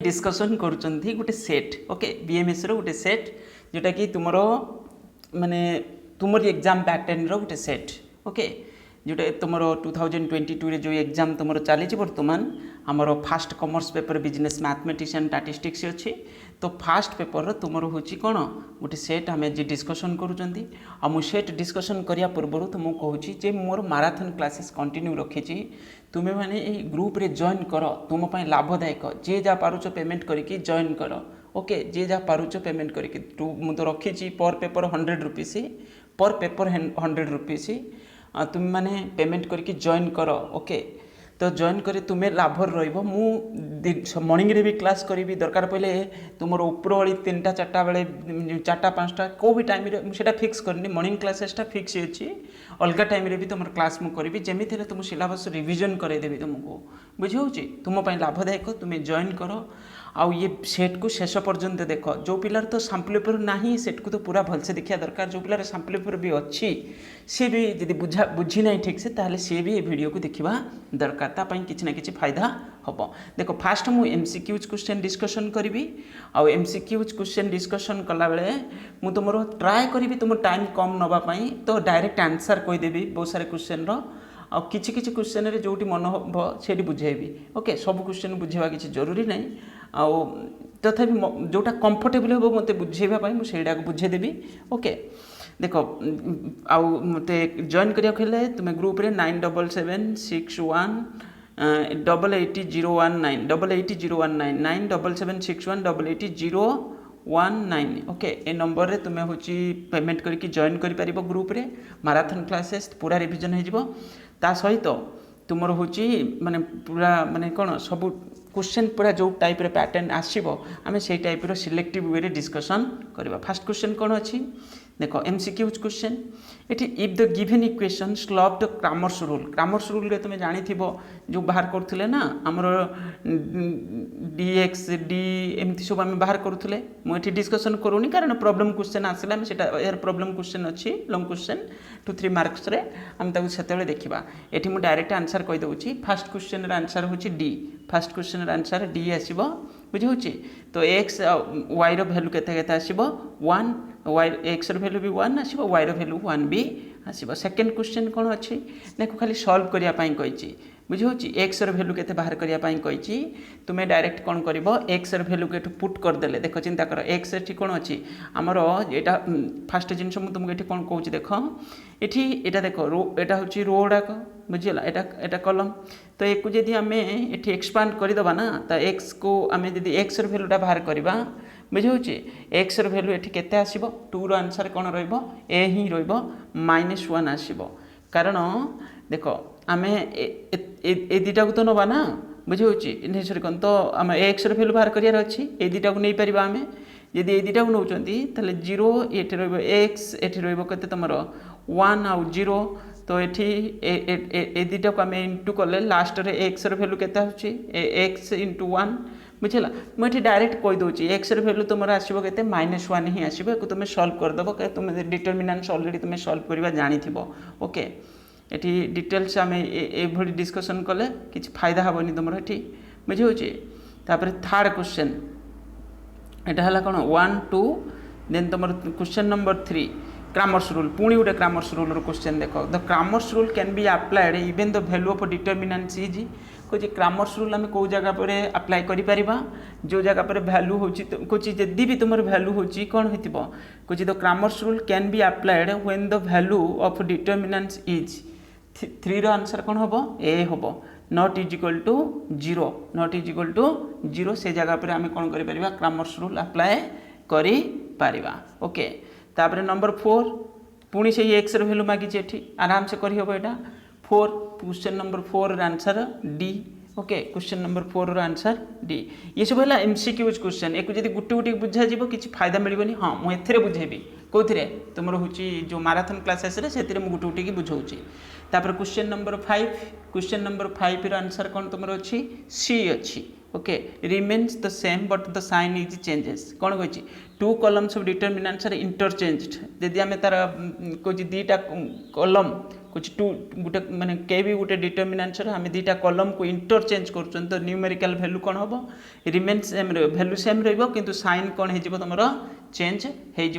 Discussion करुँच गोटे set okay BMS रो गोटे set जोटा कि तुमर माने तुमर एग्जाम पैटर्न रो गोटे सेट ओके जोटा तुम 2022 रे जो एग्जाम तुम चली बर्तमान आमर fast commerce paper business mathematics and statistics अच्छी तो फास्ट पेपर तुम हूँ कौन गोटे सेट आम आज डिस्कसन करूँ सेट डिस्कसन करिया पूर्व तुमको कहूँ जे मोर माराथन क्लासेस कंटिन्यू रखी तुम्हें मैंने ग्रुप रे जॉइन कर तुम लाभदायक जे जा पारुच पेमेंट करके जॉइन कर ओके जे जा पारुच पेमेंट करके तो रखी पर पेपर 100 रुपीस पर पेपर 100 रुपीस तुम मैंने पेमेंट करके जॉइन कर ओके तो जॉइन कर तुम्हें लाभ रु मॉर्निंग रे भी क्लास करी दरकार पड़े तुम उपरओली 3टा 4टा बेले 4टा 5टा को भी टाइम से फिक्स करनी मॉर्निंग क्लासेसटा फिक्स अच्छी अलग टाइम रे भी तुम क्लास मुझे जमी तुम सिलेबस रिविजन करदेवी तुमको बुझे तुम लाभदायक तुम्हें जॉइन कर आउ ये सेट को शेष पर्यंत देख जो पिलार तो सैंपल पेपर ना सेट को तो पूरा भलसे देखा दरकार जो पिलार सैंपल पेपर भी अच्छी सी भी यदि बुझी ना ठीक से ताहले सी भी ये वीडियो को देखा दरकार तापाई किसी ना किसी फायदा हम देख फास्ट मु एमसीक्यूज क्वेश्चन डिस्कसन करी आउ एमसीक्यूज क्वेश्चन डिस्कसन कला बेले मु तुमरो ट्राए करी तुम टाइम कम नवापाई तो डायरेक्ट आंसर कहीदेवी बहुत सारे क्वेश्चन आ किछि क्वेश्चन रे जोटी मन हम से बुझेबी ओके सब क्वेश्चन बुझेबा किछि जरूरी नहीं आउ तथा जोटा कंफर्टेबल हो मत बुझेबा मुझे बुझेदेवी ओके देख आउ मत जॉइन करिया खेले तुम्हें ग्रुप रे 9776 888019 888019 9776 888019 ओके ए नंबर रे तुम्हें हूँ पेमेंट करके जॉइन कर ग्रुप रे माराथन क्लासेस पूरा रिविजन हो सहित तुमर हूँ माने पूरा माने कौन सब क्वेश्चन पूरा जो टाइप रे पैटर्न आसो आम से टाइप रो सिलेक्टिव वे डिस्कसन करवा फास्ट क्वेश्चन कौन अच्छी देख MCQs question it if the given equation solve the Cramer's rule रे तुम जानी जो बाहर करथिले ना हमर dx d एमती सब आम बाहर करूले मुझे डिस्कसन करूनी कारण प्रॉब्लम क्वेश्चन आसला यार प्रॉब्लम क्वेश्चन अच्छी लॉन्ग क्वेश्चन 2-3 मार्क्स रे आम से देखा ये मुझे डायरेक्ट आंसर कहीदे फास्ट क्वेश्चन आंसर हूँ D fast question answer D आसो बुझे तो एक्स वाई वैल्यू केते आसो 1 वाई एक्स वैल्यू भी 1 आसो वाई वैल्यू 1 भी आसो सेकेंड क्वेश्चन कौन अच्छी देखो खाली सॉल्व करने बुझे एक्स वैल्यू के बाहर करने कही तुम्हें डायरेक्ट कौन कर एक्स वैल्यू के पुट करदे देख चिंता कर एक्स ये कौन अच्छी आमर यहाँ फास्ट जिन तुमको ये कौन कौच देख ये देख रो यहाँ हूँ रो गुड़ाक बुझीगला यहाँ कलम तो एक जदि आम ये एक्सपांड करदे ना तो एक्स को आम जब एक्स वैल्यूटा बाहर करवा बुझे एक्स वैल्यू ये केते आसो 2 रो आंसर कौन रे ही -1 आसो कारण देख आम ए दुटा को तो नवा ना बुझे सॉरी कौन तो आम एक्स वैल्यू बाहर करार अच्छी ए दुटा को नहीं पार आम जदि ए दुटा को नौकरी ताले 0 ये एक्स ये रते तुम 1 आउ 0 तो ये दुटा को आम इंटू कले लास्ट रे एक्स वैल्यू के एक्स इंटू 1 बुझेगा मुझे डायरेक्ट कहीदे एक्स वैल्यू तुम आसो के -1 ही आसो तुम सॉल्व करदेव तुम डिटरमिनेंट्स ऑलरेडी तुम सॉल्व करवा जानी ओके ये डिटेल्स आम ये डिस्कसन कले किसी फायदा हेनी तुम ये बुझे तापर थर्ड क्वेश्चन यहाँ है कौन 1 2 देन तुम क्वेश्चन नंबर 3 क्रामर्स रूल पुणी गोटे क्रामर्स रूल क्वेश्चन देख the Cramer's rule can be applied even the value of determinants is कहे क्रामर्स रूल आम कौ जगह पर अप्लाई करा जो जगह पर वैल्यू हो जदि भी तुम वैल्यू हो कौन हो कहे the Cramer's rule can be applied when the value of determinants is 3 रो आंसर कौन हम ए हम not is equal to 0 not is equal to 0 से जगह पर आम कौन कर क्रामर्स रूल अप्लाई करा ओके तापर नंबर 4 पुणी से एक्स वैल्यू मागिचे ये आराम से करहब यहाँ 4 question number 4 answer D okay question number 4 answer D ये सब है एमसीक्यूज क्वेश्चन एक जब गोटे गोटे बुझा किसी फायदा मिलनी हाँ मुझे बुझेबी कौन तुम हूँ जो माराथन क्लासेस से गोटे गोटे की बुझाऊँगी तापर question number 5 question number 5 answer कौन तुम अच्छी सी अच्छी okay remains the same but the sign is changes कौन कही two columns of determinants are interchanged जदि आम तार कह दीटा कलम कुछ टू गोटे माने के भी गोटे डिटरमिनेंट्स आम दीटा कलम को इंटरचेंज कर तो न्यूमेरिकल वैल्यू कौन हम रिमेन सेम वैल्यू सेम रु साइन कौन हो तुम चेंज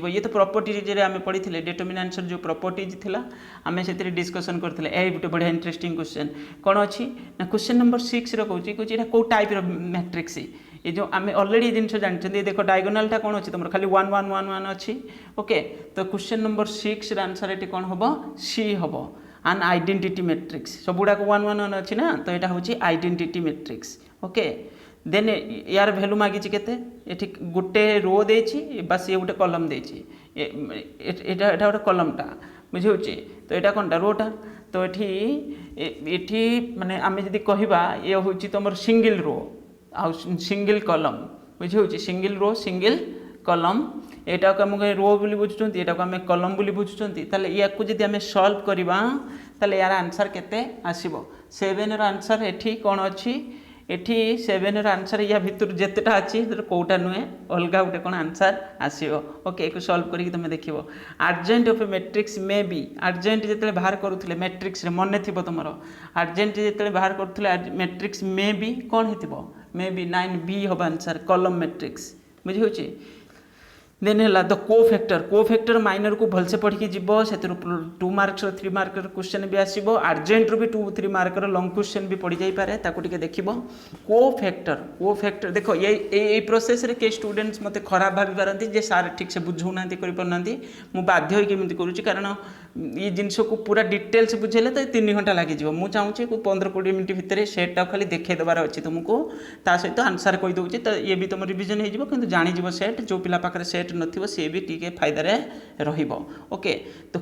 हो ये तो प्रॉपर्टीज आम पढ़ी डिटरमिनेंट्स जो प्रॉपर्टीज थिला आम से डिस्कसन करते ए गोटे बढ़िया इंटरेस्टिंग क्वेश्चन कौन अच्छी ना क्वेश्चन नंबर 6 कहूँ कौ टाइप मैट्रिक्स ये जो आम अलरेडी जिन जानते देख डायगोनालटा कौन अच्छी तुम खाली 1 1 1 1 अच्छी ओके तो क्वेश्चन नंबर 6 आंसर ये कौन हम सी हम आन आइडेंटिटी मैट्रिक्स सब गुड़ाक 1 1 1 अच्छी ना तो यहाँ हूँ आइडेंटिटी मैट्रिक्स ओके देन यार भैल्यू मागिची केते ये गोटे रो देछि बस ये गोटे कलम देछि एटा गोटे कलमटा बुझे तो यहाँ कौनटा रोटा तो ये माने आम जदि कहवा ये हूँ तुम सिंगल रो आ सिंगल कलम बुझे सिंगल रो सिंगल कलम यहाँ को आम रो बोली बुझुंट यहाँ को आम कलम बोली बुझुंट या जदि आम सल्व करवा ताले यार आंसर केते आसीबो 7 आंसर एठी कौन अच्छी एठी 7 आंसर या भितर जितेटा अच्छी कौटा नुहे अलग गोटे कौन आंसर आसो ओके एक सल्व करके तुम देख argent of A matrix may be argent जिते बाहर करुले मैट्रिक्स मन थी तुम आर्जेंट जिते बाहर करुले मैट्रिक्स मे बी कौन हो मे बी 9b हम आंसर कलम मैट्रिक्स बुझे देन है द कोफैक्टर माइनर को भलसे पढ़ी जीव से 2 मार्क्स 3 मार्क क्वेश्चन भी आसो आर्जेंट रू भी 2-3 मार्क लंग क्वेश्चन भी पड़ जापे ताकू देख कोफैक्टर देख ये प्रोसेस रे के स्टूडेंट्स मत खराब भाभी पारती जे सार ठीक से बुझौना करना मुझे बाध्य होमती करुँच कारण ये जिनस को पूरा डिटेल्स बुझेले तो 3 घंटा लगे मुझे चाहूँगी 15-20 मिनट भितर सेटा खाली देखे देवार अच्छी तुमको ता सहित आंसर कहीदे तो ये भी तुम रिविजन हो जानीज सेट जो पिला पाखे सेट नथिबो सी भी टी फायदार रहिबो ओके तो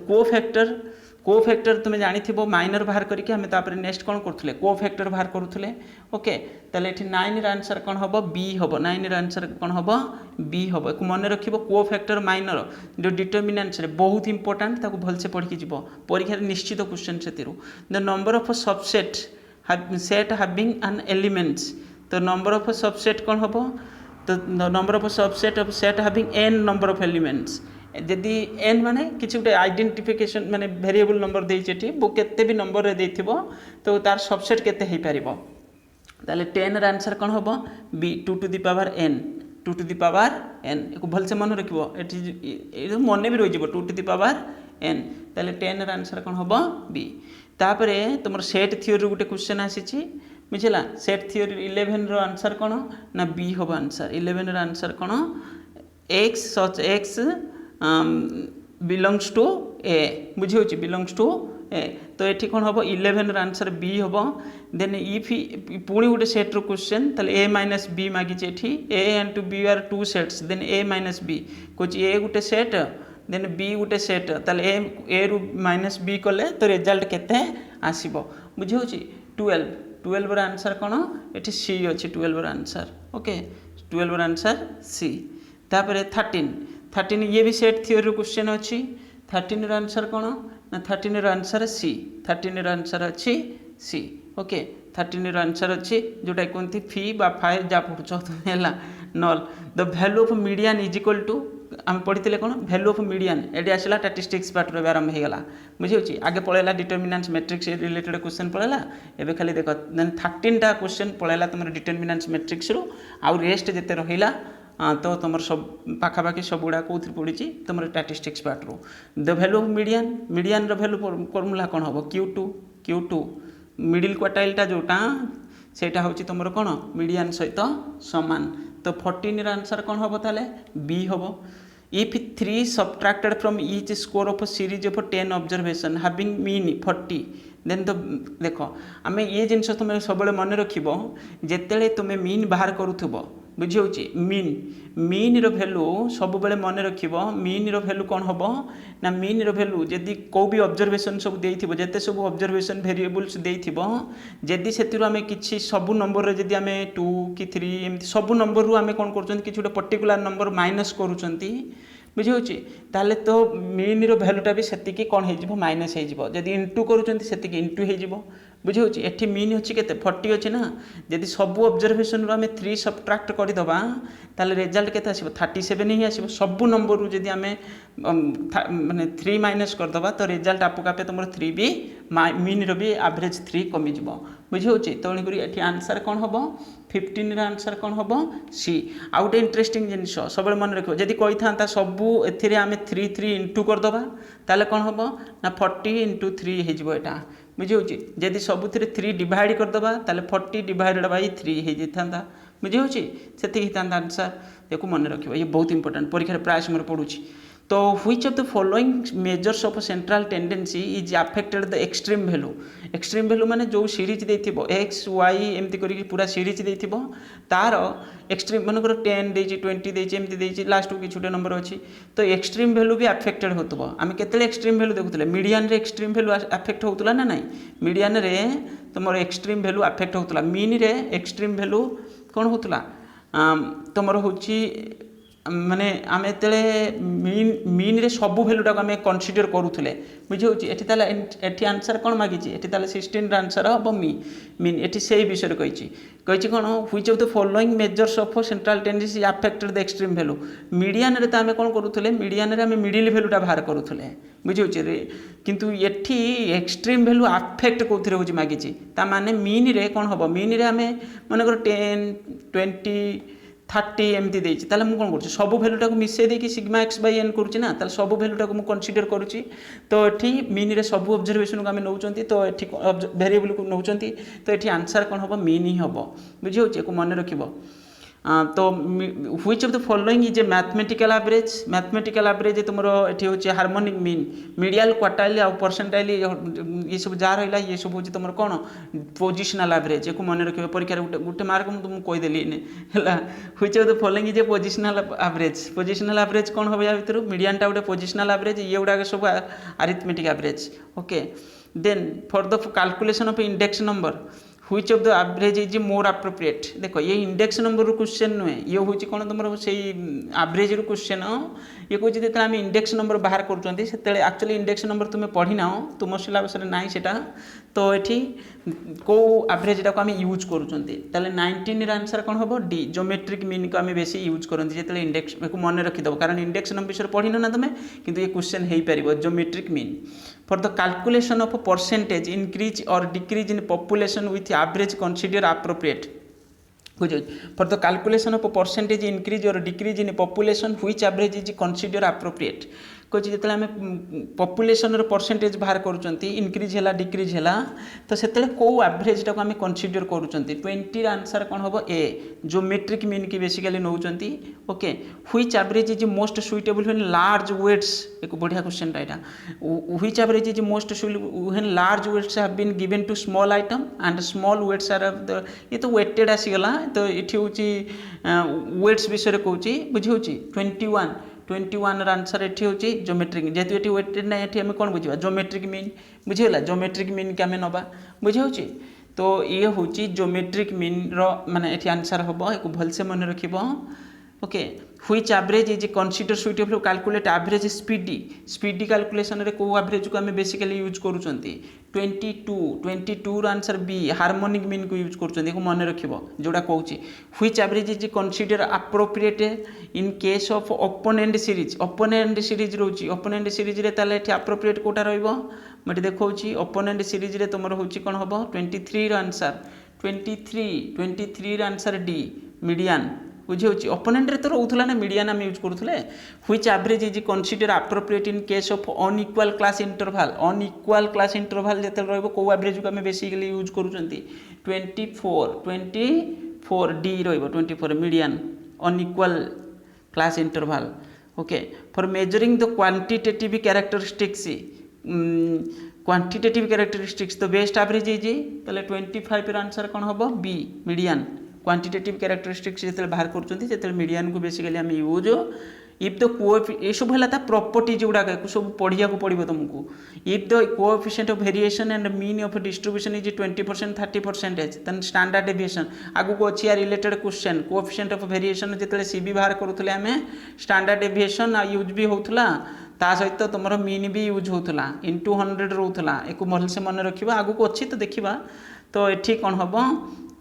कोफैक्टर तुम जानी माइनर बाहर करके हमें तापर नेक्स्ट कौन करथुले कोफैक्टर बाहर करुले ओके ताले एठी 9 आंसर कौन हम बी हम 9 आंसर कौन हम बी हम एक मन रखिबो कोफैक्टर माइनर जो डिटरमिनेंट्स रे बहुत इंपोर्टेंट ताको भलसे पढ़ी जीव परीक्षा निश्चित क्वेश्चन से the number of subset set having an elements तो नंबर ऑफ सबसेट कौन हम तो number of subset of set having n number of elements जदि n माने किसी गोटे आइडेंटिफिकेशन माने वेरिएबल नंबर देछि वो केते भी नंबर रे देथिबो तो तार सबसेट केते हे परिबो ताले 10 रा आंसर कोन होबो b 2 to the power n 2 to the power n एको भल से मन रखिबो एठी मन भी रहि जिवो 2 टू द पावर n ताले 10 रा आंसर कोन होबो b तापरे तुमर सेट थ्योरी गोटे क्वेश्चन आसीछि बुझला सेट थ्योरी 11 रो आंसर कौन ना बी हम आंसर 11 रो आंसर कौन x such x belongs to A बुझे बिलोंग्स टू ए तो ये कौन हम 11 रो आंसर बी हम देन इफ पुणी गोटे सेट रो क्वेश्चन ताले ए माइनस बी मागिचे एठी A and to B are 2 sets then A minus B कुछ ए गोटे सेट देन बी गोटे सेट ताले ए रु माइनस बी कले तो रिजल्ट केते आसीबो बुझे 12 आंसर कौन ये सी अच्छी 12 आंसर ओके 12 आंसर सी तापर 13 ये भी सेट थ्योरी क्वेश्चन अच्छी 13 आंसर कौन ना 13 आंसर सी 13 आंसर अच्छी सी ओके 13 आंसर अच्छी जोटा कहते फी बा फाइव जा पढ़ुच तुम्हें नल the value of median is equal to आम पढ़ी कौन वैल्यू ऑफ मीडियन ये आसला स्टैटिस्टिक्स पार्ट रे आरंभ होगा बुझे आगे पलैला डिटरमिनेंट्स मैट्रिक्स रिलेटेड क्वेश्चन पलैला एवं खाली देख 13टा क्वेश्चन पलैला तुम डिटरमिनेंट्स मैट्रिक्स रू आउ रेस्ट जिते रहा तो तुम सब पाखापाखि सब गुड़ा कौन पड़ी तुम स्टैटिस्टिक्स पार्ट रू the value of median value formula कौन हम Q2 मिडिल क्वार्टाइलटा जोटा सेटा हूँ तुम कौन मीडियन सहित सामान तो 14 आंसर कौन हम ताले बी हम if 3 subtracted from each score of series of 10 observation having mean 40 then तो देख आम ये जिनस तुम सब मन रख जिते तुम्हें मीन बाहर करूब बुझे मीन रो वैल्यू सब बेले मन रख मीन रो वैल्यू कौन हम ना मीन रो वैल्यू जदि कौ भी ऑब्जर्वेशन सब देइथिबो जेते सब ऑब्जर्वेशन वेरिएबल्स देइथिबो जदि सेतिरो आमे किछि सब नंबर रे जदि आमे 2 कि 3 एमति सब नंबर रु आमे कोन करचंती किछि गोटे पर्टिकुलर नंबर माइनस करूचंती बुझे ताले तो मीन रो वैल्यूटा भी सेतिकी कोन हे जिवो माइनस हे जिवो जदि इनटू करूचंती सेतिकी इनटू हे जिवो बुझे एठी मीन अच्छी के 40 अच्छी ना जदि सबू ऑब्जर्वेशन आम 3 सब्ट्राक्ट करदे ताले रिजल्ट के 37 ही आसो सबू नंबर रू जदि आम माने 3 माइनस करदे तो रिजल्ट आपको आपे तुम 3 भी मीन रो भी एवरेज 3 कमिज बुझे तेणुक ये आंसर कौन हम 15 आंसर कौन हम सी। आउ गोटे इंटरेस्टिंग जिनिस सब मन रख जदि कही था सबू ए आम 3 3 इंटू करदे ताले कौन हम ना 40 इंटू 3 होटा बुझे जदि सबुथ 3 डिवाइड करदे ताले 40 डिवाइडेड बाई 3 हो जाता बुझे से आंसर या मन रख ये बहुत इंपोर्टेंट परीक्षा प्राय समय पढ़ू। तो which of the following measures of central tendency is affected the extreme value माने जो सीरीज देथिबो एक्स वाई एमती करी पूरा सीरीज देथिबो तार एक्सट्रीम मनकर 10 देछि 20 देछि एमती देछि लास्ट को किछुटे नंबर अछि तो एक्सट्रीम वैल्यू भी अफेक्टेड होतबो। आमे केतले एक्सट्रीम वैल्यू देखुतले मीडियन रे एक्सट्रीम वैल्यू अफेक्ट होतला ना नहीं मीडियन रे तुमर एक्सट्रीम वैल्यू अफेक्ट होतला मीन रे एक्सट्रीम वैल्यू कोन होतला तुमर होछि माने आम एत मीन रे सबू भैल्यूटा आम कनसीडर करूले बुझे एटी आंसर कौन मागी 16 आंसर हम मीन एटी से विषय कही कौन which of the following measures of central tendency affected the extreme value median रे आम कौन करूले मीडियन रे आम मिडिल भैल्यूटा बाहर करूले बुझे किंतु एटी एक्सट्रीम वैल्यू अफेक्ट कौन हो मागी माने मीन रे कौन हम मीन रे आम मनकर 10 20 30 एमती देछि ताले मु कोन करछि सब वैल्यूटा को मिसै देकी सिग्मा एक्स बाय एन करछि ना ताले सब वैल्यूटा को मु कंसीडर करूछि तो एठी मीन रे सब ऑब्जर्वेशन को हम नउचंती तो एठी वेरिएबल को नउचंती तो एठी आंसर कोन हबो मीन ही हबो बुझि होछि को मन रखिबो। तो which of the following is a mathematical average तुमरो एठी होछि हार्मोनिक मीन मीडियल क्वार्टाइल आ परसेंटाइल ये सब जा रहला ये सब होछि तुमरो कोन पोजिशनल एवरेज को मन रखिबो परीक्षा रे गुटे मार्क मु तुम कहि देली ने हला which of the following is a positional average कोन होबे या भितर मीडियन टा गुटे पोजिशनल एवरेज ये गुडा सब arithmetic average okay. Then for the calculation of index number which of the average is more appropriate देखो ये इंडेक्स नंबर रू क्वेश्चन नुहे ये हूँ कौन तुम से एवरेज रू क्वेश्चन ये कौन जो आम इंडेक्स नंबर बाहर करें से एक्चुअली इंडेक्स नंबर तुम्हें पढ़ी ना तुम सिलेबस ना सेटा तो ये कौ एवरेज टाक आम यूज करें 19 आंसर कौन हम डी ज्योमेट्रिक मीन को आम बेसी यूज करते जो इंडेक्स को मन रखीदेव कारण इंडेक्स नंबर विषय पढ़ी ना तुम्हें किंतु ये क्वेश्चन हो पार geometric mean for the calculation of percentage increase और decrease in population with average consider appropriate for the calculation of percentage increase और decrease in population which average is consider appropriate कहे जो आम पॉपुलेशन परसेंटेज बाहर करुँच increase है decrease है तो से कौ एवरेज टाक आम कंसीडर करुँच 20 आंसर कौन हम ए ज्योमेट्रिक मीन की बेसिकली नौकरी okay which average is most suitable when large weights एक बढ़िया क्वेश्चन यहाँ which average is most when large weights have been given to small item and small weights are ये तो weighted आसीगला तो ये हूँ वेट्स विषय कहूँ बुझे 21 आंसर ये हूँ ज्योमेट्रिक जेहतु ये वेटेड ना ये आम कौन बुझा ज्योमेट्रिक मीन बुझीगला ज्योमेट्रिक मीन के आम नवा बुझे तो ये हूँ ज्योमेट्रिक मीन माने ये आंसर हम एक भलसे मन रखिब okay which average is consider suitable calculate average speedy calculation रे को एवरेज को आम बेसिकली यूज करूँ 22 आंसर बी हार्मोनिक मीन को यूज करूँ मन रखिब जोड़ा कहूँ which average is consider appropriate in case of open end series रोची ओपन एंड सीरीज रे ताले एठी एप्रोप्रिएट कोटा रहइबो मटे देखौची ओपन एंड सीरीज रे तुमर होची कोन हबो 23 आंसर 23 आंसर डी मीडियन बुझे ओपोनेंट रे तो रोला ना मीडियन आम यूज करूँ which average is consider appropriate in case of unequal class interval जो रहा एवरेज को आम बेसिकली यूज करूँ 24 डी रो median unequal class interval okay for measuring the quantitative characteristics तो बेस्ट एवरेज इज 25 आंसर कौन हम बी मीडियन क्वांटिटेटिव कैरेक्टरिस्टिक्स जो बाहर कर मीडियन को बेसिकली आम यूज इफ द ये सब है प्रॉपर्टीज गुड़ाक सब पढ़िया पड़ो तुमको if the coefficient of variation and mean of distribution is 20% 30% then standard deviation आगु को अच्छी related question coefficient of variation जो सीबी बाहर करूँ आम स्टैंडर्ड डेविएशन यूज भी होता ता सहित तुम मीन भी यूज होता इंटू 100 रोला एक भलसे मन रखा आगू को अच्छी तो देखा तो ये कौन हम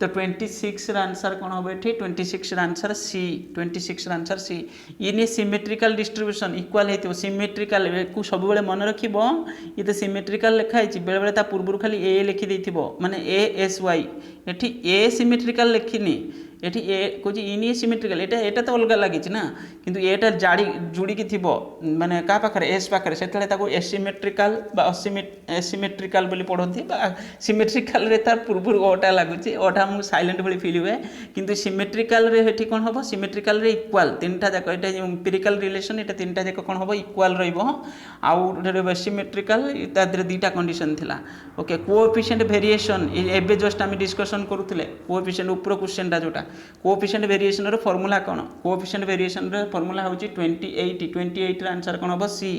तो 26 आंसर कौन हम ये 26 आंसर सी 26 आंसर सी ये सिमेट्रिकल डिस्ट्रीब्यूशन इक्वाल होती सिमेट्रिकल को सब बेले मन रख ये तो सिमेट्रिकल लिखाई बेले बेले पूर्व खाली ए लिखिदे माने ए एस वाई ये ए सिमेट्रिकल लिखिनी ये ए कौन इन सिमेट्रिकल यहाँ तो अलग लगी ना किंतु एटा जाड़ी जुड़िकी थी माने क्या पाखे एस पाखे से एसिमेट्रिकल एसिमेट्रिकल बोली पढ़ती सिमेट्रिकल रे तार पूर्व ओटा लगुच ओटा मुझे साइलेंट भाई फिल हुए किंतु सिमेट्रिकल रे हेठी कौन हम सिमेट्रिकल रे इक्वाल तीन टा जाक ये एम्पिरिकल रिलेशन ये तीन टा जाक कौन हम इक्वाल रहा सिमेट्रिकल तादे दुईटा कंडीशन थिला ओके कोएफिशिएंट वेरिएशन एबे जस्ट आम डिस्कसन करूले कोएफिशिएंट ऊपर क्वेश्चन टा जोटा कोएफिशिएंट वेरिएशन रो फॉर्मूला कौन कोएफिशिएंट वेरिएशन रो फॉर्मूला होची 28 आंसर कौन हम सी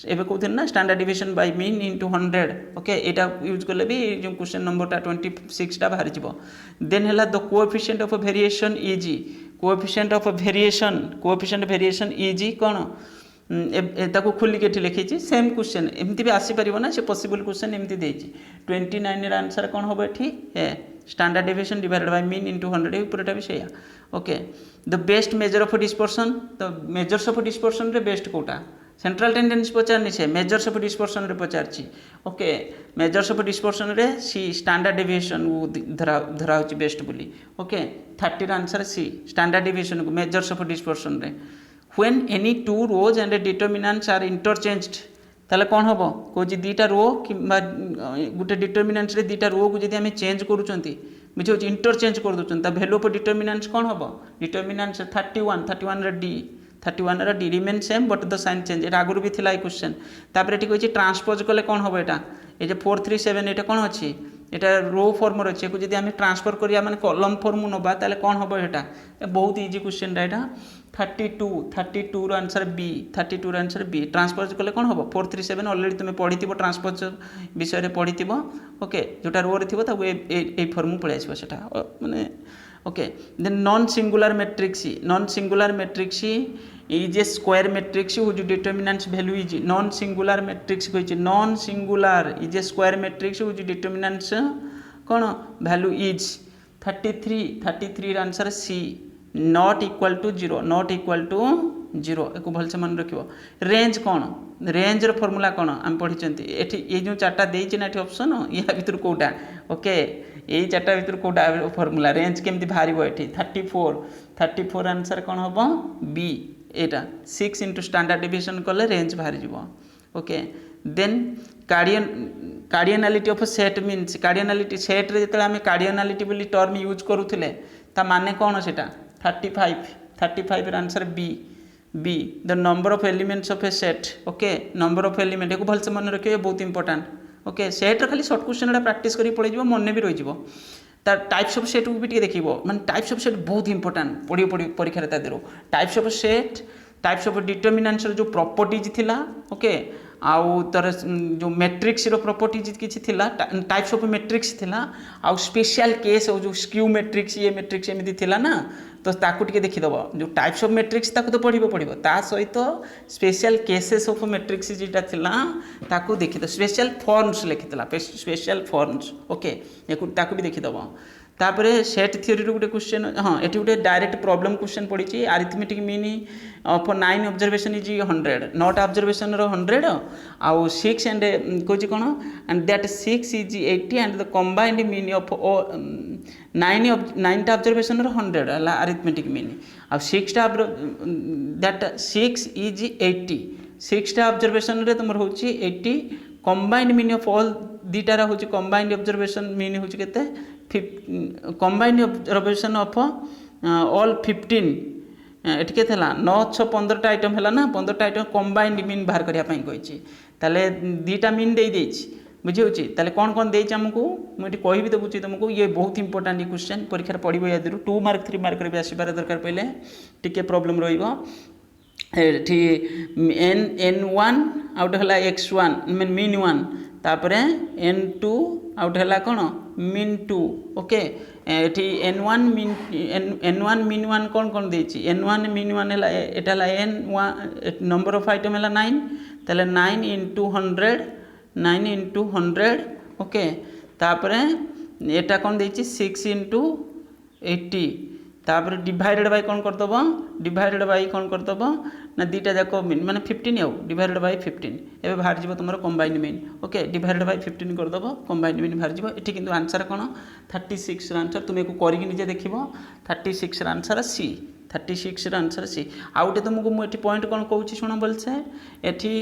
एबे कहते ना standard division bye mean into 100 okay एटा यूज कले भी जो क्वेश्चन नंबर 26 टा बाहर जिवो देन हैला the coefficient of variation is coefficient of variation is कौन ताको खुली के लिखी सेम क्वेश्चन एमती भी आसीपर ना से पॉसिबल क्वेश्चन एमती देछि 29 आंसर कौन हम ये standard deviation divided by mean into 100 ऊपरटा भी सैया okay the best measure of dispersion तो मेजर्स ऑफ डिस्पर्सन रे बेस्ट कोटा सेंट्रल टेंडेंसी पचारनी से मेजर्स ऑफ डिस्पर्सन रे पचारछि ओके मेजर्स ऑफ डिस्पर्सन रे सी स्टैंडर्ड डेविएशन वो धरा होछि बेस्ट बोली ओके 30 आंसर सी स्टैंडर्ड डेविएशन को मेजर्स ऑफ डिस्पर्सन रे when any two rows and determinants are interchanged ताले कौन हम कौन दीटा रो कि गोटे डिटर्मिनांट्स रे दीटा रो को जदि आम चेंज करूँ बुझे इंटरचेंज कर दूसरी भैल्यू ऑफ डिटर्मिनांट्स कौन हम determinants 31 D 31 D remain same but the sign change ये आगुरी भी थिला ये क्वेश्चन तापर ये कही ट्रांसपोज कले कौन हम यहाँ ये 437 ये कौन अच्छी यहाँ रो फॉर्म अच्छे जब आम ट्रांसफर करिया माने कॉलम फॉर्म नबा ताले कौन हम यहाँ बहुत इजी क्वेश्चन यहाँ 32 रो answer B 32 answer B transpose कले कौन हम 437 ऑलरेडी तुम पढ़ी ट्रांसपोज विषय पढ़ी ओके जोटा रो रे थी ये फॉर्म पलि आस माने okay then non singular matrix is a square matrix whose determinants value is non singular matrix कही non singular is a square matrix whose determinants कौन value is 33 answer C not equal to zero एक भलसे मन रखियो range कौन range रो formula कौन आम पढ़ी ये जो चार्टा देछि ना ऑप्शन या भितर कोटा ओके यही चार्टा भितर कोटा फॉर्मूला रेंज केमती बाहर ये 34 आंसर कौन हम बी एटा 6 इंटू स्टैंडर्ड डिविजन कले रेंज बाहर जीवो okay then cardinality of set means cardinality set रे जतले आमे कार्डियनालिटी बोली टर्म यूज करूथिले ता माने कौन सेटा 35 answer be the number of elements of A set okay number of element को भलसे मन रखिए बहुत इंपोर्टेंट ओके सेट खाली शॉर्ट क्वेश्चन प्रैक्टिस करी पड़े मन भी रही तार टाइप्स ऑफ सेट को भी देखो माने टाइप्स ऑफ सेट बहुत इंपोर्टेंट पढ़ी परीक्षा ता देरो types of set types of determinants जो प्रॉपर्टीज थिला ओके आउ तर जो मैट्रिक्स रो प्रॉपर्टीज किछि थिला टाइप्स ऑफ मैट्रिक्स थिला आउ स्पेशल केस जो स्क्यू मैट्रिक्स ये मैट्रिक्स एमती थिला ना तो ताकू टिके देखिदब जो टाइप्स ऑफ मैट्रिक्स ताकू तो पढ़िबो ता सहित स्पेशल केसेस ऑफ मैट्रिक्स जेटा थिला ताकू देखिद स्पेशल फॉर्म्स लिखितला स्पेशल फॉर्म्स ओके ताकू भी देखिदब तापर सेट थ्योरी गोटे क्वेश्चन हाँ ये गोटे डायरेक्ट प्रॉब्लम क्वेश्चन पड़ी arithmetic mean of 9 observation is 100 9 observation 100 आउ 6 एंड कौच कौन and that 6 is 80 and the combined mean of 9 observation 100 है अरिथमेटिक मीन आ 6 दैट 6 इज 80 6 ऑब्जर्वेशन तुम हो 80 कंबाइंड मीन ऑफ ऑल दीटार हूँ कंबाइंड ऑब्जर्वेशन मीन हूँ के combined observation of all 15 eighty के 9 6 15टा आइटम है ना 15टा आइटम कंबाइंड मीन बाहर करने ताले दीटा मीन दे बुझे ताले कौन कौन देछि हमको मुझे कहि देबुची तुमको ये बहुत इंपोर्टेंट ये क्वेश्चन परीक्षा पढ़िबो या 2 मार्क 3 मार्क रे आसीबार दरकार पहले टिके प्रॉब्लम रहिबो n1 आउट है x1 मीन 1 तापर n2 आउट है कौन मीन 2 ओके ये n1 मीन 1 कौन कौन देछि n1 मीन 1 है एटा n1 नंबर ऑफ आइटम है 9 ताले 9 इंटू 100 9 इंटू 100 ओके तापर एटा कौन देछि 6 इंटू 80 तापर डिवाइडेड बाय कौन करदब डिवाइडेड बाय कौन करदब ना दुटा जाक मीन माने 15 आउ डिवाइडेड बाय 15 एबे बाहर जीव तुमर combine mean okay divided by 15 करदब कंबाइन मीन बाहर जीव एठी किंतु आंसर कोन 36 रा आंसर तुमे को करिक निजे देखिबो 36 रा आंसर सी 36 रा आंसर सी आउटे तुमको मु एठी पॉइंट कोन कहूची सुनो बोलछे एठी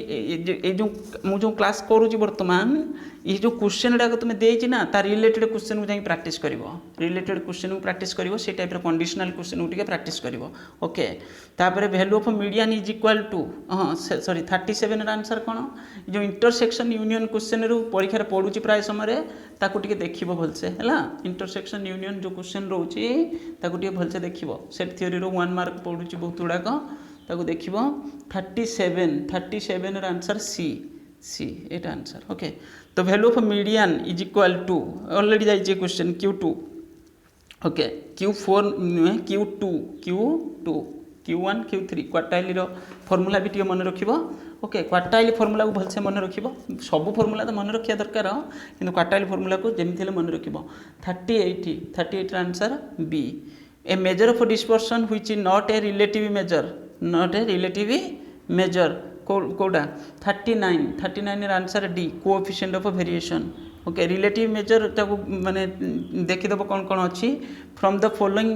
ए जो मु जो क्लास करूची वर्तमान ये जो क्वेश्चन डाक तुम देछि ना ता रिलेटेड क्वेश्चन को जाई प्रैक्टिस करिवो रिलेटेड क्वेश्चन को प्रैक्टिस करिवो से टाइप रो कंडीशनल क्वेश्चन को टिके प्रैक्टिस करिवो ओके तापर value of median is equal to हां सॉरी 37 रा आंसर कोन जो इंटरसेक्शन यूनियन क्वेश्चन रो परीक्षा रे पढुची प्राय समय रे ताको टिके देखिबो भलसे हला इंटरसेक्शन यूनियन जो क्वेश्चन रहउची ताको टिके भलसे देखिबो सेट थ्योरी रो 1 मार्क पढुची बहुत गुडा को ताको देखिबो 37 रा आंसर सी एटा आंसर ओके तो value of median is equal to already जाइए question Q2 okay Q4 Q2 Q2 Q1 Q3 quartile रो फार्मूला भी टिके मन रखिबो ओके क्वार्टाइल फार्मूला को भलसे मन रखिबो सब फार्मूला तो मन रखिया दरकार किंतु क्वार्टाइल फार्मूला को जेमि मन रखिबो 38 answer B a measure of dispersion which is not a relative measure कोडा 39 answer D coefficient of variation okay relative measure ताको माने देखिदब कौन कौन अच्छी from the following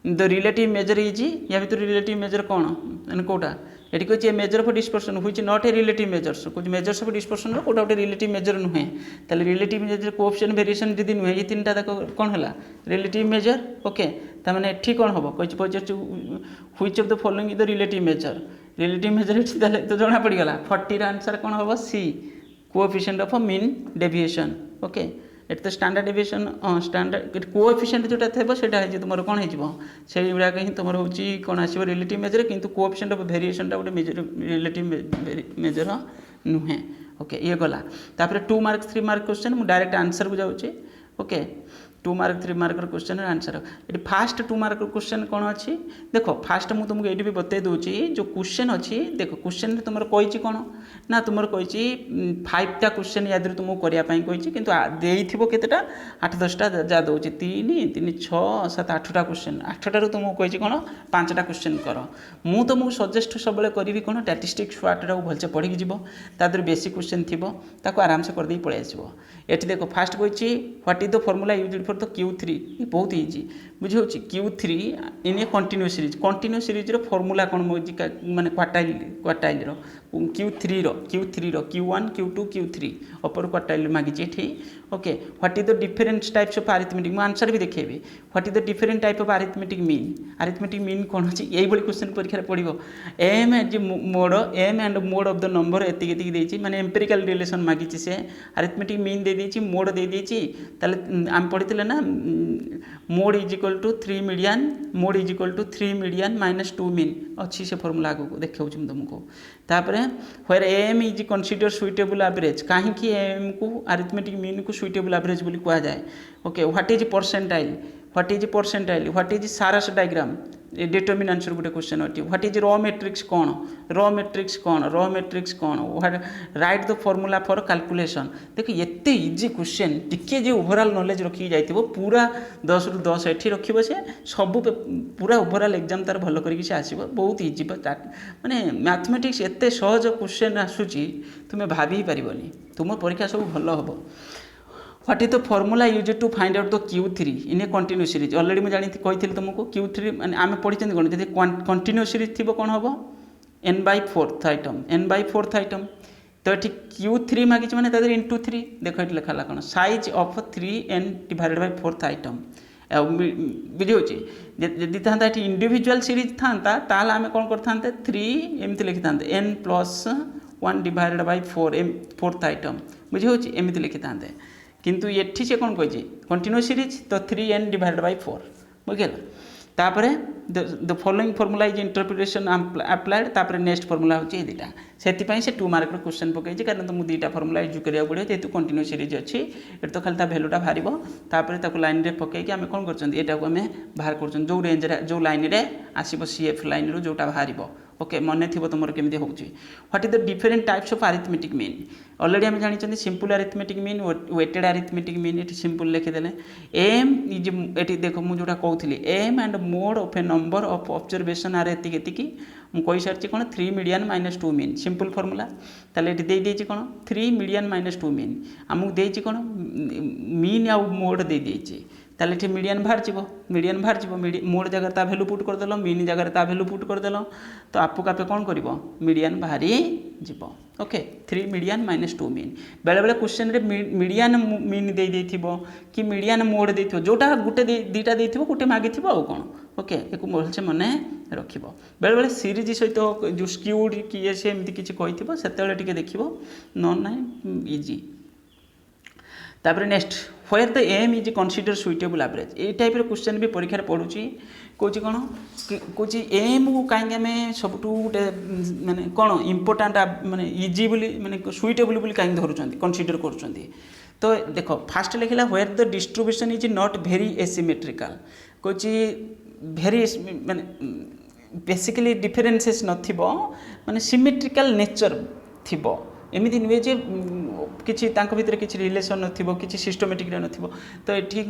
the relative measure is या भीतर रिलेटिव मेजर कौन माने कोटा एटी कहछि measure of dispersion which not a relative measures कुछ मेजर्स ऑफ डिस्पर्शन रो कोटा गोटे रिलेटिव मेजर नुहे ताले रिलेटिव मेजर कोएफिशिएंट वेरिएशन जदी नुहे ये तीनटा तक कौन हला रिलेटिव मेजर ओके ता माने एठी कौन हबो कहछि positive which of the following is the relative measure एठी ताले तो जणा पड़ी गला 40 रा आंसर कौन हबो C coefficient of mean deviation okay at the standard deviation standard coefficient जोटा थेबो सेटा हे तुमर कोन हे जिवो सेही गुडा कहि तुमर होची कोन आसीबो रिलेटिव मेजर किंतु कोएफिशिएंट ऑफ वेरिएशन टा गोटे मेजर रिलेटिव मेजर नुहे ओके ये गला तापर 2 मार्क 3 मार्क क्वेश्चन मु डायरेक्ट आंसर को जाउची okay 2 mark 3 mark question answer ये फास्ट 2 मार्क क्वेश्चन कौन अच्छी देखो फास्ट मुझे तुमको ये भी बतई दूसरी जो क्वेश्चन अच्छी देखो क्वेश्चन तुम कही कौन ना तुम कही 5टा क्वेश्चन याद तुमको करने किंतु देइथिबो केतेटा 8-10टा जा दूसरी 3 3 6 7 8टा क्वेश्चन 8टारू तुमको कही कौन 5टा क्वेश्चन कर मु तुमको सजेस्ट सब करी कौन स्टैटिस्टिक्स पार्टा भलसे पढ़ी जीव तादर बेसिक क्वेश्चन थी आराम से करदे पलि आसो ये देखो फास्ट कही what is the formula used for the Q3 ये बहुत इजी बुझे Q3 in a continuous series रो फॉर्मूला कौन माने क्वार्टाइल रो Q3 रो Q1 Q2 Q3 अपर क्वार्टाइल मागिची एठी okay what is the different types of arithmetic मु आंसर भी देखेबी what is the different type of arithmetic mean कौन अछि एई बली क्वेश्चन परीक्षा रे पड़िबो M as M and mode of the number एतिक देछि माने एम्पिरिकल रिलेशन मागिची से अरिथमेटिक मीन दे देछि मोड दे देछि ताले हम पढ़ितले ना mode is equal to 3 median minus 2 mean अच्छी से फॉर्मूला आगो देखा तुमको तापर where M is consider suitable average कहीं एम को अरिथमेटिक मीन को सुइटेबल एवरेज बोली कहा जाए okay what is percentile what is Sarrus diagram determinant गोटे क्वेश्चन अच्छी व्हाट इज रॉ मैट्रिक्स कौन write the formula for calculation देख एते इजी क्वेश्चन टिके जे ओवरऑल नॉलेज रखी जाइथिबो पूरा 10 रु 10 एठी रखिबो से सब पूरा ओवरऑल एग्जाम तार भलो करिक से आसीबो बहुत इजी माने मैथमेटिक्स एते सहज क्वेश्चन आसुची तुमे भाबी परिबोनी तुम परीक्षा सब भलो हबो what is the formula use to find out the Q3 in a continuous series already मुझे जानी कही तुमको Q3 माने आमे पढ़ी कौन जब कंटिन्यूअस सीरीज थी कौन हम n/4 आइटम तो ये Q3 मागिच माने तादर इंटू 3 देख ये लिखा कौन size of 3n divided by 4th item बुझे जदि था इंडिविजुअल सीरीज था ताल आम कौन करते 3 एमती लिखि था n+1 divided by 4th item बुझे एमती लिखि था किंतु ये से कौन कही कंटिन्यूअस सीरीज तो 3n डिवाइडेड बाय 4 बुझे तापर the following formula is interpretation applied तापर नेक्स्ट फॉर्मूला होची दुटा से से 2 मार्क क्वेश्चन पकई कारण तो मुझे 2टा फॉर्मूला यूज करिया पड़े जेहेतु कंटिन्यूअस सीरीज अच्छी ये तो खाली भैल्यूटा बाहर तापर लाइन रे पकईकि आम कौन कर बाहर कर जो रेंज जो लाइन रे आसो CF लाइन रू जोटा बाहर ओके मन थी तुम केमी हो what is the different types of arithmetic mean already आम जानी simple arithmetic mean weighted arithmetic mean ये सिंपल लिखिदे एम इज ये देख मुझे कहूली M and mode of a number of observation are एति मुझे सारी कौन 3 median minus 2 mean simple formula ताले ये कौन 3 मीडियन माइनस 2 मीन आमको देती कौन मीन आउ मोड दे ताले ये मीडियन बाहर मोड जगह ता भैल्यू पुट करदेल मीन जगह ता भैल्यू पुट करदेल तो आपको आपे कौन कर मीडियन बाहरी जीव ओके 3 मीडियन माइनस 2 मीन बेले बेले क्वेश्चन रे मीडियन मीन दे कि मीडियन मोड दे जोटा गोटे दीटा दे गोटे मागी आउ कौन ओके एक भलसे मन रख बेले बेले सीरीज सहित जो स्क्यूड किए से एमती किसी कही से देख न ना इजी तापर next where the M is consider suitable average ये टाइप क्वेश्चन भी परीक्षा पड़ुची कौच कौन कौच एम को कहीं आम सब गोटे माने कौन इम्पोर्टाट माने इजी बोली माने सुइटेबल बोली कहीं धरुंच कनसीडर कर तो देख फास्ट लिखला where the distribution is not very asymmetrical कौच भेरी माने बेसिकली डिफरेन्सेस नथिबो माने सिमेट्रिकल नेचर थिबो एमती नुहे जे किसी भितर किसी रिलेसन नथिबो किसी सिस्टमेटिक नथिबो तो ये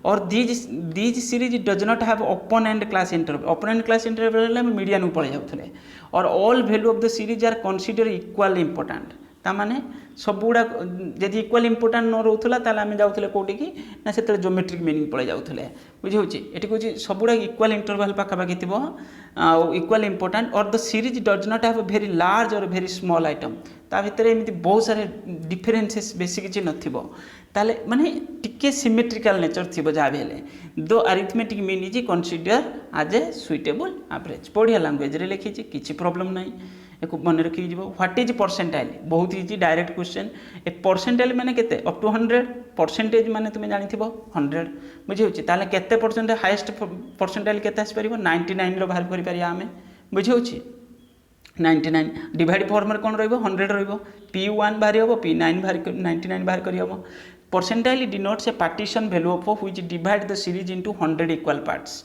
और these series does not have open end class interval open end class interval median पड़े जाते और all value of the series are consider equal important ताने सब गुड़ा जदि इक्वाल इंपोर्टाट न रोला आम जाऊे कौटी कि ना से ज्योमेट्रिक मीनिंग पड़े जाते बुझे ये कौन सब गुड़ा इक्वाल इंटरवल पाखापाखि थी इक्वाल इंपोर्टाट और the series does not have very large और भेरी स्मॉल आइटम ता भितर एमती बहुत सारे डिफरेन्सेस बेसी किसी नाले माने टिके सिमेट्रिकल नेचर थी जहाँ भी दो arithmetic mean is consider as a suitable average बढ़िया लैंग्वेज रे लिखी किसी प्रॉब्लम ना एक मन रखी व्हाट इज परसेंटाइल बहुत easy direct question a percentile माने केते अप टू 100 परसेंटेज माने तुम जानी 100 बुझे ताले केते परसेंट हाईएस्ट परसेंटाइल केते आसी परिबो 99 रो बाहर करि परिया आमे बुझे 99 डिवाइड फॉर्म में कौन रहा 100 P1 बाहरी हम P9 बाहर 99 बाहर कर percentile denotes A partition value of which divide the series into 100 equal parts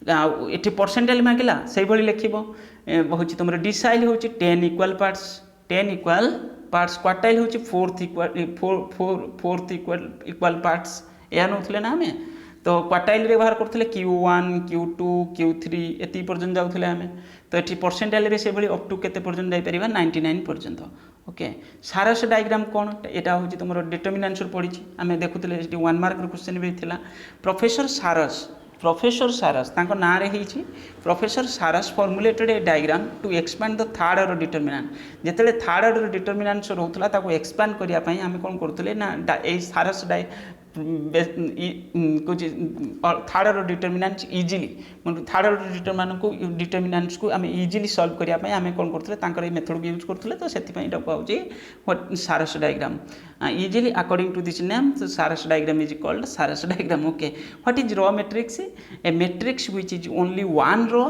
ये परसेंटाइल मांगला से भाई लिख हूँ तुम डिसाइल हूँ 10 equal parts 10 equal parts quartile हूँ 4th इक्वल पार्ट्स या नौले ना आम तो क्वार्टाइल रे बाहर करते Q1 Q2 Q3 एति पर्यंत जाऊे आम तो ये परसेंटाइल से भाई अप टू केते पर्यंत जापर 99 पर्यंत ओके सारस डायग्राम कौन यहाँ हूँ तुम डिटरमिनेंट पढ़ी आम देखुले 1 मार्क क्वेश्चन भी था प्रोफेसर सारस तांको ना रे he professor Sarrus formulated a diagram to expand the third order determinant जिते थर्ड ऑर्डर डिटरमिनेंट रोला एक्सपैंड करने आम कौन करूँ ना सारस कुछ third order determinants easily third order determinants को आम इजिली सॉल्व करने आम कौन करते मेथड यूज करते तो से हूँ Sarrus diagram easily according to this name Sarrus diagram is called Sarrus diagram okay what is row matrix a matrix which is only one row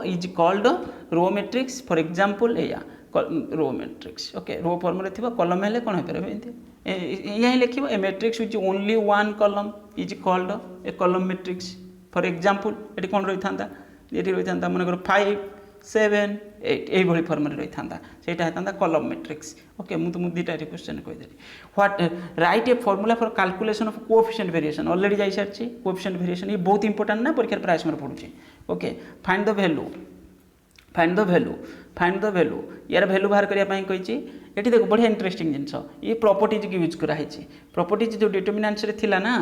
is called row matrix for example या row matrix okay row form थी column हेल्ले कौन हो पारे यहाँ लिख a matrix which only one column is called a column matrix for example ये कौन रही था ये रही था मनकर 5 7 8 यही फॉर्म रही था से कलम मैट्रिक्स ओके मुझे दुटा क्वेश्चन कहीदेली what write a formula for calculation of coefficient variation already जाई सारी कोएफिशिएंट वेरिएशन ये बहुत इंपोर्टेंट ना परीक्षा प्राय समय पड़ुची okay find the value find the value यार वैल्यू बाहर करने कही ये देख बढ़िया इंटरेस्टिंग जिनस ये प्रॉपर्टीज की यूज कराई प्रॉपर्टीज जो डिटरमिनेंट्स रे थिला ना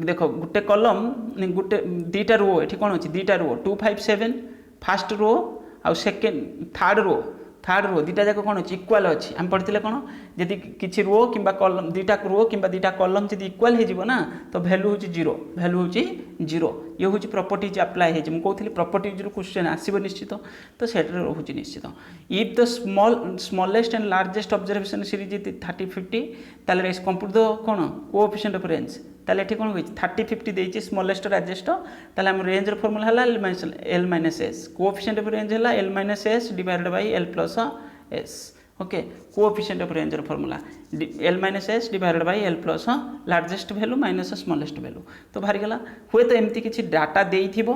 देख गोटे कलम गोटे दीटा रो ये कौन अच्छी दीटा रो 2 5 7 फास्ट रो आउ सेकेंड थर्ड रो दीटा जाक कौन अच्छी इक्वाल अच्छी आम पढ़ते कौन जदि किसी रो कि कलम दीटा रो कि दीटा कलम जब इक्वाल हो ना तो वैल्यू हूँ 0 वैल्यू हूँ 0 ये हूँ प्रॉपर्टीज अप्लाई हो मुझे प्रॉपर्टीज क्वेश्चन आसो निश्चित तो से रोचे निश्चित if the smallest and largest observation series 30 50 ताले कंप्यूट द कौन कोएफिशिएंट ऑफ रेंज ताले ये कौन 30 50 देती स्मॉलेस्ट लार्जेस्ट ताले हम रेंज फॉर्मूला है L minus S coefficient of range है L minus S divided by L plus S okay coefficient of range formula L minus S divided by L plus largest value minus smallest value तो बाहरी गला हुए तो एमती किसी data देइथिबो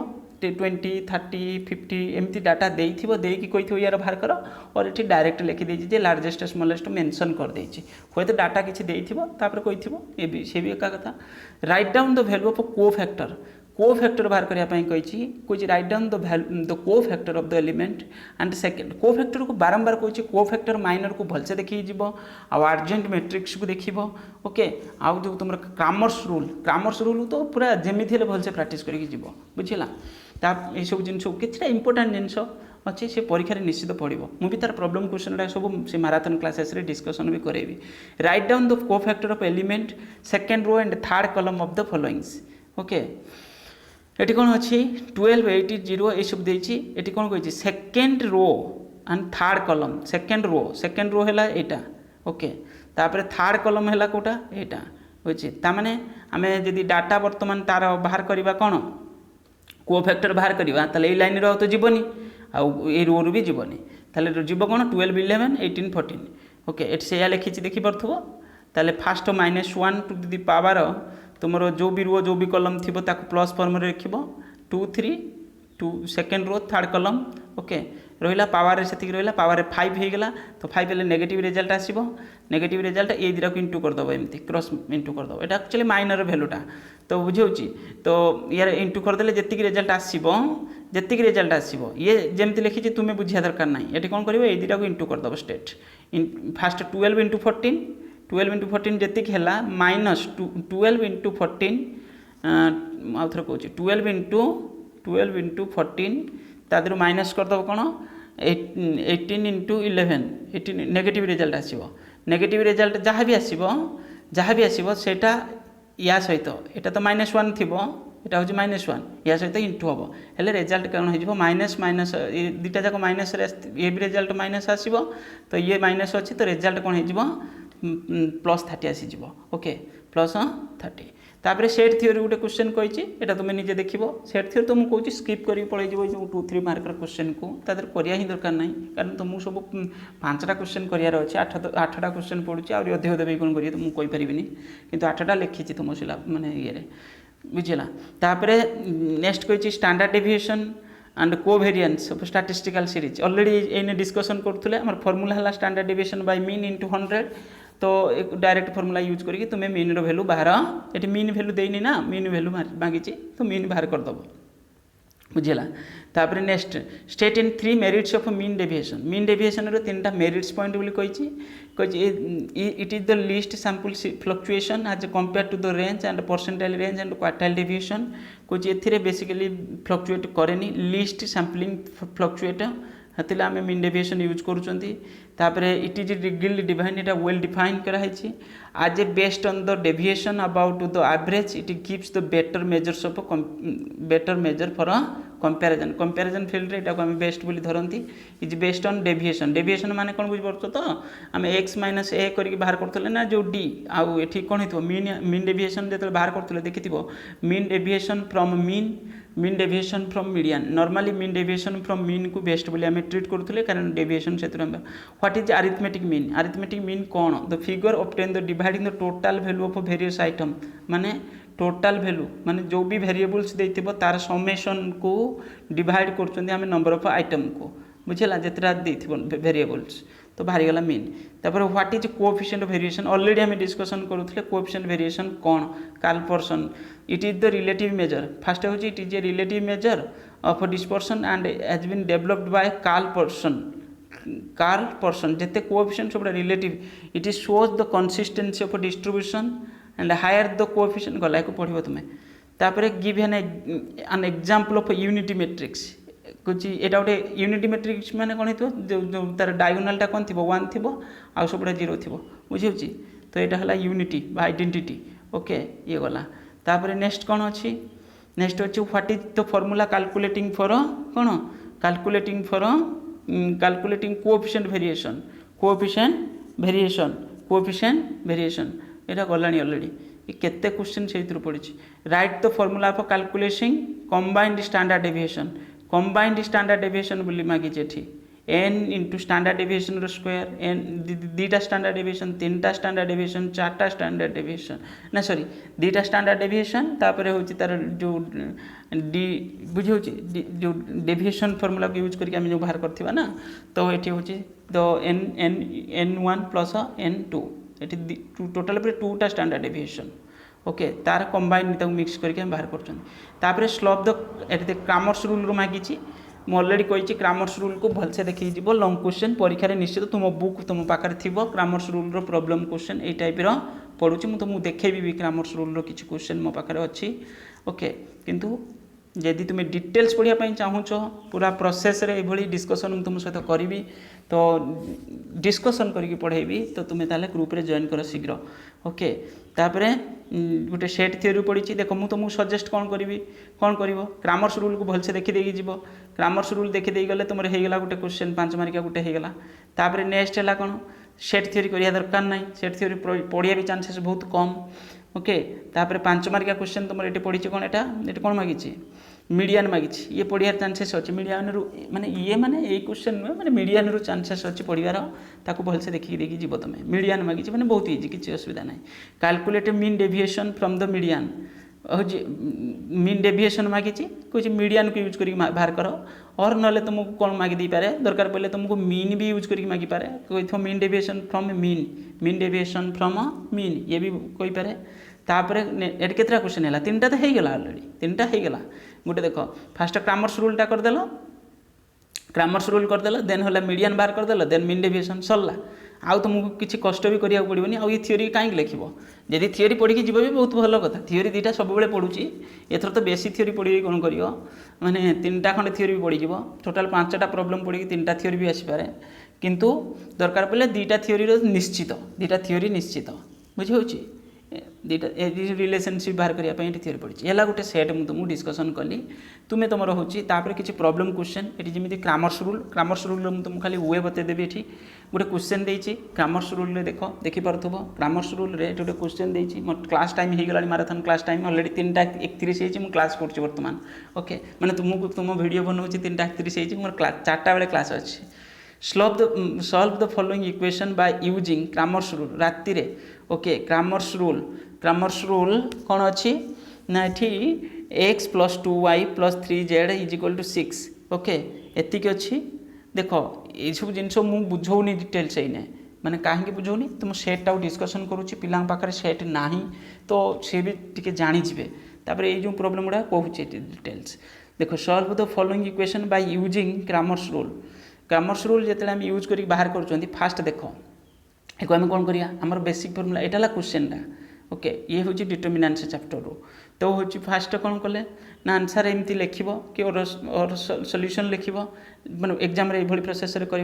20 30 50 एमती data देकी कही यार बाहर कर और ये डायरेक्ट लिखिदे लार्जेस्ट स्मॉलेस्ट मेंशन कर देछि होय तो डाटा किछि देइथिबो तापर कहिथिबो ए भी से भी एका कथा right down the value of को फैक्टर बाहर करने कही right down the cofactor of the element and second को फैक्टर को बारंबार कही को फैक्टर माइनर को भलसे देखी जीव आर्जेंट मैट्रिक्स को देख ओके आउ जो तुम क्रामर्स रूल तो पूरा जमी भलसे प्राक्ट करके बुझेगा ये सब जिन कितना इंपोर्टाट जिनस अच्छे से परीक्षा निश्चित पड़ो मुझे तार प्रॉब्लम क्वेश्चन सब से माराथन क्लासेस डिस्कसन भी करेबी write down the cofactor of element second row and third column of the followings okay ये कौन अच्छी 12 80 0 ये सब ये कौन कही second row and third column second row है यहाँ ओके तापर थर्ड कॉलम है कौटा यहाँ बुझे ताने आम जदि डाटा बर्तमान तार बाहर करवा कौन को फैक्टर बाहर करवा ताले ये लाइन तो जीवनी आउ ये रो भी जीवनी ताले जीव कौन 12 11 18 14 ओके ये से लिखी देखिपो ताले फास्ट -1 टू दी पावर तुम जो भी रो जो भी कलम थी प्लस फॉर्म रे रखिबो 2 3 2 सेकेंड रो थर्ड कलम ओके रहिला पावर से रहिला पावर 5 हो गला तो 5 हेले नेगेटिव रिजल्ट आसीबो नेगेटिव रिजल्ट ए दिरा को इंटू कर दबो एमती क्रॉस इंटू कर दबो एटा एक्चुअली माइनर वैल्यूटा तो बुझौची तो यार इंटू कर देले जेतिक रिजल्ट आसीबो ये जेमती लिखी तुमे बुझिया दरकार नाही एटी कोन करबो ए दिरा को इंटू कर दबो स्टेट फास्ट 12 × 14 12 × 14 जेतिक है -12 × 14 आउ थोड़ा कहूँ 12 × 14 तादर माइनस करदेव कौन 18 × 11 18 नेगेटिव रिजल्ट आसो नेगेटिव रिजल्ट जहाँ भी आसो सेटा या सहित यहाँ तो -1 थी यहाँ हूँ -1 या सहित इंटू हम हेल्ले रिजल्ट कौन हो माइनस माइनस दुटा जाक माइनस ये भी रिजल्ट माइनस आसो तो ये माइनस अच्छी तो रिजल्ट कौन हो +30 आसीज ओके +30 तापर सेट थ्योरी गोटे क्वेश्चन कही तुम निजे देख सेट थ्योरी तो मुझे कहूँ स्किप कर पलि जो 2-3 मार्कर क्वेश्चन को तादर करवा ही दरकार ना कारण तुमको सब 5टा क्वेश्चन करार अच्छे 8टा क्वेश्चन पड़ूँ आदि अधिक देवी कौन करेंगे तो मुझे कहीपरि कि 8टा लिखी तुम सिला मानने ये बुझेगा तापर नेक्स्ट कही standard deviation and covariance of statistical series already एने डिस्कसन करुले आम फॉर्मूला है standard deviation by mean into 100 तो एक डायरेक्ट फॉर्मूला यूज करके तुम्हें मीन वैल्यू बाहर ये मीन वैल्यू देनी ना मीन वैल्यू मांगी तो मीन बाहर करदेव बुझेगा तापर next state in 3 merits of mean deviation रो 3टा मेरिट्स पॉइंट बोली कही it is the least sample fluctuation as compare to the range and percentile range and quartile deviation कही ए बेसिकली फ्लक्चुएट करेनी लीस्ट सैंपलिंग फ्लक्चुएट हेतु आम mean deviation use करुँच इट इज रिगिल डिफाइन यहाँ वेल डिफाइन कराई आज a based on the deviation about the average it gives the better measures of better measure for comparison field रे इटा आम बेस्ट बोली धरती इज बेस्ड ऑन डेविएशन माने कौन बुझिपार तो आम x - a करके बाहर करते ना जो d आउ ये कौन हो मीन डेविएशन जो बाहर करते देखी mean deviation from mean deviation from median normally mean deviation from mean को बेस्ट बोली आम ट्रीट करुले कारण डेविएशन से व्हाट इज अरिथमेटिक मीन कौन the figure obtain the dividing the total value of various item माने टोटल वैल्यू माने जो भी वेरिएबल्स देथिबो तार समेशन को डिवाइड करछन्ती आम नंबर ऑफ आइटम को बुझेला जेतरा देथिबो वेरिएबल्स तो बाहरी गला मीन तापर what is coefficient of variation already आम डिस्कशन करुले कोएफिशिएंट वेरिएशन कौन Karl Pearson it is the relative measure first हूँ it is a relative measure of dispersion and has been developed by Karl Pearson जिते coefficient सब relative it is shows the consistency of distribution and higher the coefficient गला को पढ़ो तुम्हें तापर give an example of unity matrix कुछ एटा गोटे यूनिटी मैट्रिक्स माने कौन हो जो तार डायगोनालटा कौन थी 1 थी आउ सब 0 थी बुझे तो यहाँ है यूनिटी आइडेंटिटी ओके ये गला तापर नेक्स्ट कौन अच्छी नेक्स्ट अच्छी what is the formula calculating for कौन calculating for calculating coefficient variation यहाँ गला ऑलरेडी केते क्वेश्चन से पड़ी write the formula of calculating combined standard deviation बोली मागिचे n इंटू स्टैंडर्ड डेविएशन रो स्क्वायर n दीटा स्टैंडर्ड डेविएशन तीनटा स्टैंडर्ड डेविएशन चारटा स्टैंडर्ड डेविएशन ना सॉरी दीटा स्टैंडर्ड डेविएशन तापर होची तार जो डी बुझी होची जो डेविएशन फार्मूला को यूज करके हम जो बाहर करथिबा ना तो एठी होची तो n1 प्लस n2 एठी टोटल पे 2टा स्टैंडर्ड डेविएशन ओके तार कंबाइन तक मिक्स करके हम बाहर कर स्लोप द एटी क्रामर्स रूल मागिची मु अलरेडी कही क्रामर्स रूल को भलसे देखी जीव लंग क्वेश्चन परीक्षा निश्चित तुम बुक तुम पाखे थी क्रामर्स रूल रो प्रॉब्लम क्वेश्चन ये टाइप पढ़ुची मुझे तुमको देखेबी भी क्रामर्स रूल रो किसी क्वेश्चन मो पाखे अच्छी ओके किंतु यदि तुम डिटेल्स पढ़ाई चाहूच पूरा प्रोसेस रे ये डिस्कसन तुम सहित करी तो डिस्कसन करके पढ़ेबी तो तुम्हें ताले ग्रुप रे जॉइन कर शीघ्र ओके तापरे गोटे सेट थ्योरी पढ़ी देख मुझे तुमको सजेस्ट कौन करी कौन कर क्रामर्स रूल को भलसे देखी जीव क्रामर्स रूल देखी गले तुम होगा गोटे क्वेश्चन 5 मार्किया गोटे होगा तापर नेक्स्ट है कौन सेट थ्योरी करिया दरकार ना सेट थ्योरी पढ़िया भी चांसेस बहुत कम ओके तापर 5 मार्किया क्वेश्चन तुम ये पढ़ी कौन ये कौन मागिची मीडियन मागिची ये पढ़ियार चांसेस अच्छे मीडियन रु माने ये माने ये क्वेश्चन नुहे माने मीडियन रु चांसेस अच्छे पढ़ियार ताको भलसे देखिक देखी जीव तुम मीडियन मागिची माने बहुत इजी किसी असुविधा ना calculate mean deviation from the median mean deviation मागिची कुछ मीडियन को यूज करके बाहर कर और ना तुमको कौन मागी दी पारे दरकार पड़े तुमको मीन भी यूज करके मागी पारे कोई mean deviation from mean deviation from mean ये भी कोई पारे तापर एट केतरा क्वेश्चन है 3टा तो होगा अलरेडी 3टा होगा गोटे देख फास्ट क्रामर्स रूलटा करदेल क्रामर्स रूल करदेल देन है मीडियन बाहर करदेल देन मीन डेविएशन सरला आउ तुमको किसी कष्ट भी करिया पड़ोनी आउ ये थ्योरी कहीं लिख जदि थ्योरी पढ़ी जीव भी बहुत भल कथा थ्योरी 2टा सब बेले पढ़ुची एथर तो बेसी थ्योरी पढ़ी कौन कर माने 3टा खंडे थ्योरी भी पड़ी जीव टोटाल 5टा प्रॉब्लम पढ़ी 3टा थ्योरी भी आसीपारे किंतु दरकार पड़े 2टा थ्योरी निश्चित 2टा थ्योरी निश्चित बुझे 2टा रिलेशनशिप बाहर करने थ्योरी पड़ी है गोटे सेट मुझे तुमको डिस्कसन कली तुम्हें तुम रोचे किसी प्रॉब्लम क्वेश्चन ये जमी क्रामर्स रूल मुझे तुमको खाली वे बतेदेवी ये गोटे क्वेश्चन देती क्रामर्स रूल देख देखिपे क्रामर्स रूल रे गोटे क्वेश्चन देती मो क्लास टाइम हो गला माराथन क्लास टाइम अलरेडी 3:31 हो क्लास कर बर्तमान ओके मैंने तुमको तुम वीडियो बनाऊँ 3:31 हो मोर 4टा बेले क्लास अच्छी solve the following equation by using Kramers rule राति रे ओके क्रामर्स रूल कौन अच्छी ना ये x + 2y + 3z = 6 ओके एतिक अच्छी देख ये सब जिनस मुझे बुझौनी डिटेल्स ही माने कहीं बुझौनी तुम सेटा डिस्कसन करुच्ची पिला पाखे सेट ना तो सी भी टी जानीजे तापर ये जो प्रॉब्लम गुड़ा कहूँ डिटेल्स देख solve the following equation by using Kramers rule जिते आम यूज कर बाहर कर फास्ट देख एक आम कौन करिया हमर बेसिक फॉर्मूला एटा क्वेश्चनटा ओके ये हूँ डिटरमिनेंट्स चैप्टर रो तो हूँ फास्ट कौन कले ना आंसर एमती लिख कि और सॉल्यूशन लिख मैं एग्जाम रे ये प्रोसेस कर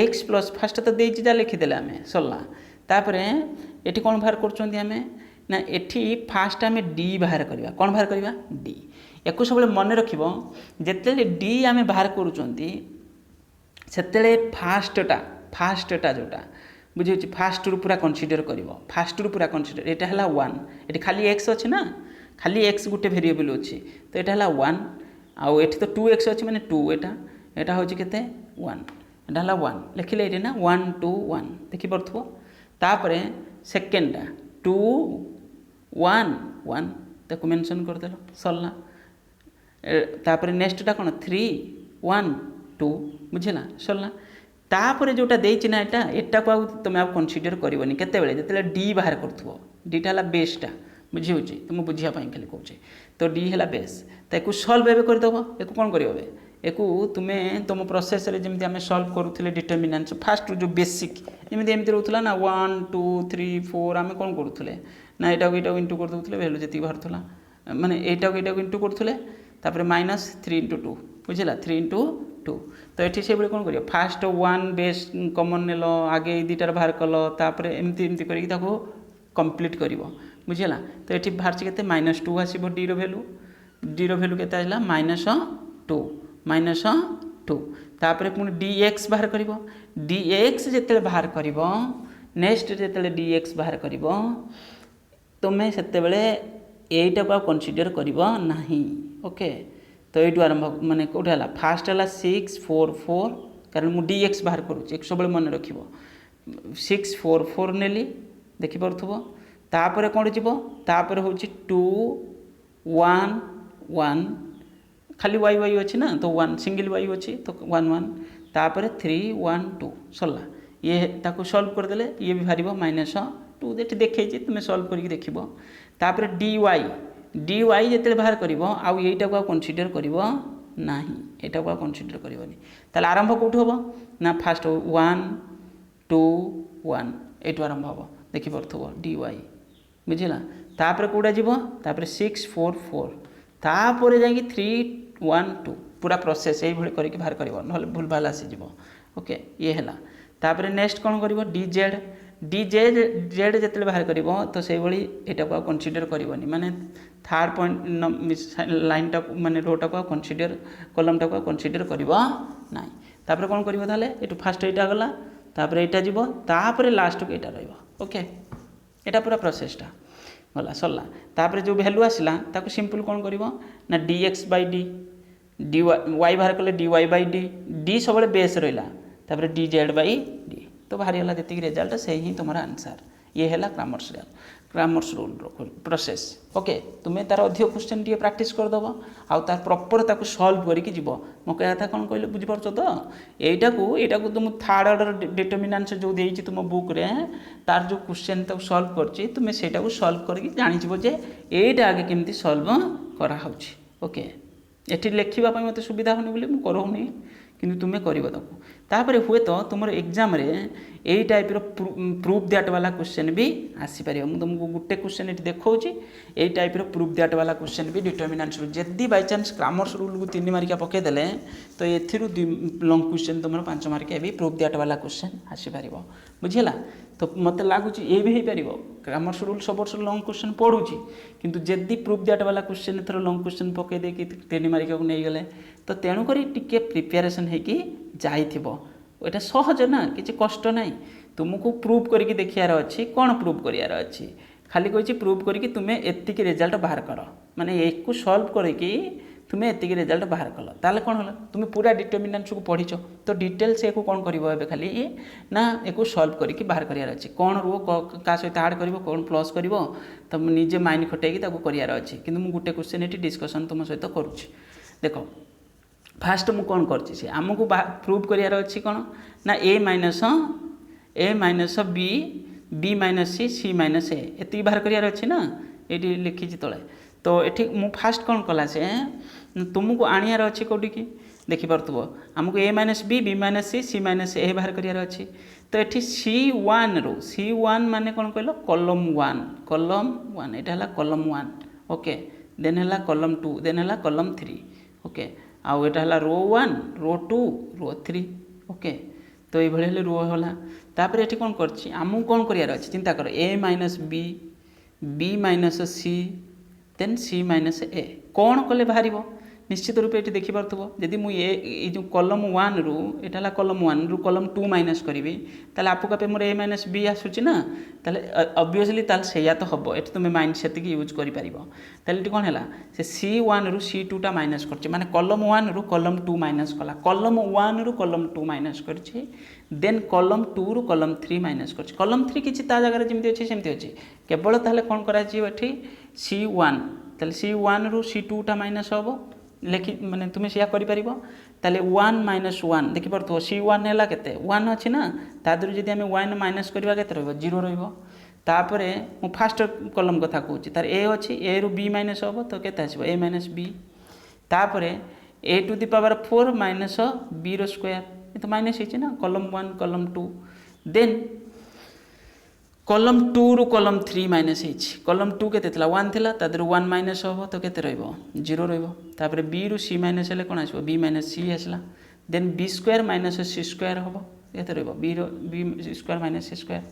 एक्स प्लस फास्ट तो देती जा लिखिदे आम सरला तापर ये कौन बाहर करें ना ये फास्ट आम डी बाहर करवा कौन बाहर करवा डी एक सब मन रख जिते डी आम बाहर करते फास्टा जोटा बुझे फास्ट रु पूरा कनसीडर कर फास्ट रु पूरा कनसीडर यहाँ है 1 ये खाली एक्स अच्छे ना खाली एक्स गोटे वेरिएबल अच्छी तो यहाँ है 1 आउ एठी तो 2x अच्छी मैंने 2 यहाँ हूँ के 1 यहाँ है 1 लिखिले ये ना 1 2 1 देखिपे तापर सेकेंडा 2 1 1 ताको मेंशन करदेल सरला तापर नेक्स्टा कौन 3 1 2 बुझेगा सरला तापर जोटा देना यहाँ को तुम आप कनसीडर करनी केतबेले जिते डी बाहर कर डीटा है बेसटा बुझी हो तुम बुझापी खाली कहे तो डी है बेस तो सल्व एवं करदेव एक कौन कर तुम्हें तुम प्रोसेस रे जमी आम सल्व करूँ डिटरमिनेंट्स फास्ट जो बेसिक जमी एमती रोला ना 1 2 3 4 आम कौन करूँ ना यहाँ इंटू करदे भैल्यू जी बाहर माने यहाँ इंटू करूँ तापर -3 × 2 बुझेगा 3 × 2 तो ये से कौन कर फास्ट 1 बेस कमन नेल आगे 2टार बाहर कल तापर एमती कर कंप्लीट कर बुझेगा तो ये बाहर के -2 आसो डी रो के -2 तापर पुणी dx बाहर कर dx जिते बाहर कर नेक्स्ट जिते dx बाहर कर तुम्हें से यहीटा को कनसीडर करना ओके तो ये आरंभ माने कौटे है फास्ट है 6 4 4 कारण मु dx बाहर करूँ एक सब मन रख 6 4 4 नेली देखिपे तापर कौन जीव तापर हूँ 2 1 1 खाली वाई वाई अच्छी ना तो 1 सिंगल वाई अच्छी तो 1 1 तापर 3 1 2 सरला ये ताको सॉल्व करदेले ये भी बाहर -2 देखे तुम्हें सॉल्व करके देख तापर dy dy जिते बाहर कर आईटा को कनसीडर कर ना यहाँ को कनसीडर करनी ताल आरंभ कौटू हम ना फास्ट 1 2 1 ये आरंभ हम देखिपे dy बुझला तापर कौटा जीव तापर 6 4 4 तापर जा 3 1 2 पूरा प्रोसेस ये करके बाहर कर ना भूल भाल आसीज ओके ये है तापर नेक्स्ट कौन कर dz जिते बाहर कर तो से यहाँ को कनसीडर करनी माने थर्ड पॉइंट लाइन टा माने रोटा को कनसीडर कलम टा को कनसीडर करना तापर कौन कर फास्ट यहाँ गला तापर यहाँ जीव तापर लास्ट को यहाँ रोके यहाँ पूरा प्रोसेसटा गला सरला तापर जो भैल्यू आसला ताको सिंपल कौन कर ना dx/d dy y बाहर कले dy/d d सब बेस रहा तापर dz/d तो बाहरी गला जी रिजल्ट से ही तुम आंसर ये है ग्रामर्स रूल प्रोसेस ओके तुम्हें तार अधिक क्वेश्चन टी प्राक्ट करदेव आउ तार प्रॉपर ताको सॉल्व करके जीव मो कह था कौन कहले बुझीपार तो यहाँ को तुम थर्ड ऑर्डर डिटरमिनेंट्स जो देती तुम बुक रे तार जो क्वेश्चन तक सॉल्व करछि तुम्हें सेटा को सॉल्व करके जानिजिवो जे एटा आगे केमती सॉल्व करा होछि ओके एठी लेखिबा पई मते सुविधा होनी बोली मु करौनी किंतु तुम्हें कर हुए तो तुम एग्जाम रे यही टाइप प्रूफ दैट वाला क्वेश्चन भी आसीपर मुझे तुमको गोटे क्वेश्चन ये देखा यही टाइप प्रूफ दैट वाला क्वेश्चन भी डिटरमिनेंट्स जदि बाय चांस ग्रामर्स रूल को 3 मार्किया पकईदे तो ये लंग क्वेश्चन तुम 5 मार्किया भी प्रूफ दैट वाला क्वेश्चन आसीपर बुझीला तो मत लगुच ये भी हो पार ग्रामर्स रूल सब वर्ष लंग क्वेश्चन पढ़ुची किंतु जदि प्रूफ दैट वाला क्वेश्चन थोड़ा लंग क्वेश्चन पकई दे 3 मार्किया को नहीं गले तो तेणुक टिके प्रिपेरेसन होगी जाइए सहज ना किसी कष्ट ना तुमको प्रूव करके देखियार अच्छी कौन प्रूव करार अच्छी खाली कही प्रूव करके तुम्हें एतिक रिजल्ट बाहर कर माने एक सॉल्व करके तुम्हें एतिक रिजल्ट बाहर कल ताले कौन है तुम्हें पूरा डिटरमिनेंट्स को पढ़ीच तो डिटेल्स एक कौन कर खाली ना एक सॉल्व करके बाहर करार अच्छी कौन रो क्या सहित आड कर कौन प्लस कर तुम निजे माइंड खटेगी करार अच्छी कि मुझे गोटे क्वेश्चन ये डिस्कसन तुम सहित करुँच देख फास्ट मु कौन करछि आमको प्रूव करार अच्छी कौन ना ए माइनस बी माइनस सी माइनस ए बाहर करार अच्छी ना ये लिखी तले तो ये मु फास्ट कौन कला से तुमको आनियार अच्छी कौटी की देखिपु आमको ए माइनस बी माइनस सी माइनस ए बाहर करार अच्छी तो ये C1 माने कौन कहल कलम 1 यहाँ कलम 1 ओके देन है कलम 2 देन है कलम 3 ओके आउ एटा हला रो 1 रो 2 रो 3 ओके तो ये हेल्ले रो होला तापर ये कौन करछि आमु कौन करियार अछि चिंता कर ए माइनस बी माइनस सी देन सी माइनस ए कौन कले बाहर निश्चित रूप ये देखिपु जदि मुझे जो कलम 1 रु यहाँ कलम 1 रु कलम 2 माइनस करी ताले आपको आपे मोर ए माइनस बी आसूची ना ताले ऑब्वियसली ताले सेया तो हम ये तुम्हें माइंड सेट यूज कर कौन है से C1 रु C2 टा माइनस कर माने कलम 1 रु कलम 2 माइनस कला कलम 1 रु कलम 2 माइनस कर देन कलम 2 रु कलम 3 माइनस कर कलम 3 किसी ता जगह जमी अच्छे सेमती अच्छे केवल ताले कौन करा C1 ताले C1 रु C2 टा माइनस हम लिखि माने तुम्हें सिया करि परिबो ताले 1 माइनस 1 देखि परतो C1 हैला केते 1 अछि ना तादरु जदि हमें 1 माइनस करबा केते रहबो 0 रहबो तापरे मु फास्ट कलम कथा कहूची तार ए अछि ए रु b माइनस होबो तो केते आसीबो a माइनस b तापरे a to the power 4 minus b रो स्क्वायर ये तो माइनस हिची ना कलम 1 कलम 2 देन कलम 2 रु कलम 3 माइनस कलम 2 के 1 थिला तादर 1 माइनस हम तो केते रहइबो 0 रहइबो तापर b रु c माइनस हेले कोन आसीबो b माइनस c आसला then b square minus c square हम केते रहइबो b square minus c square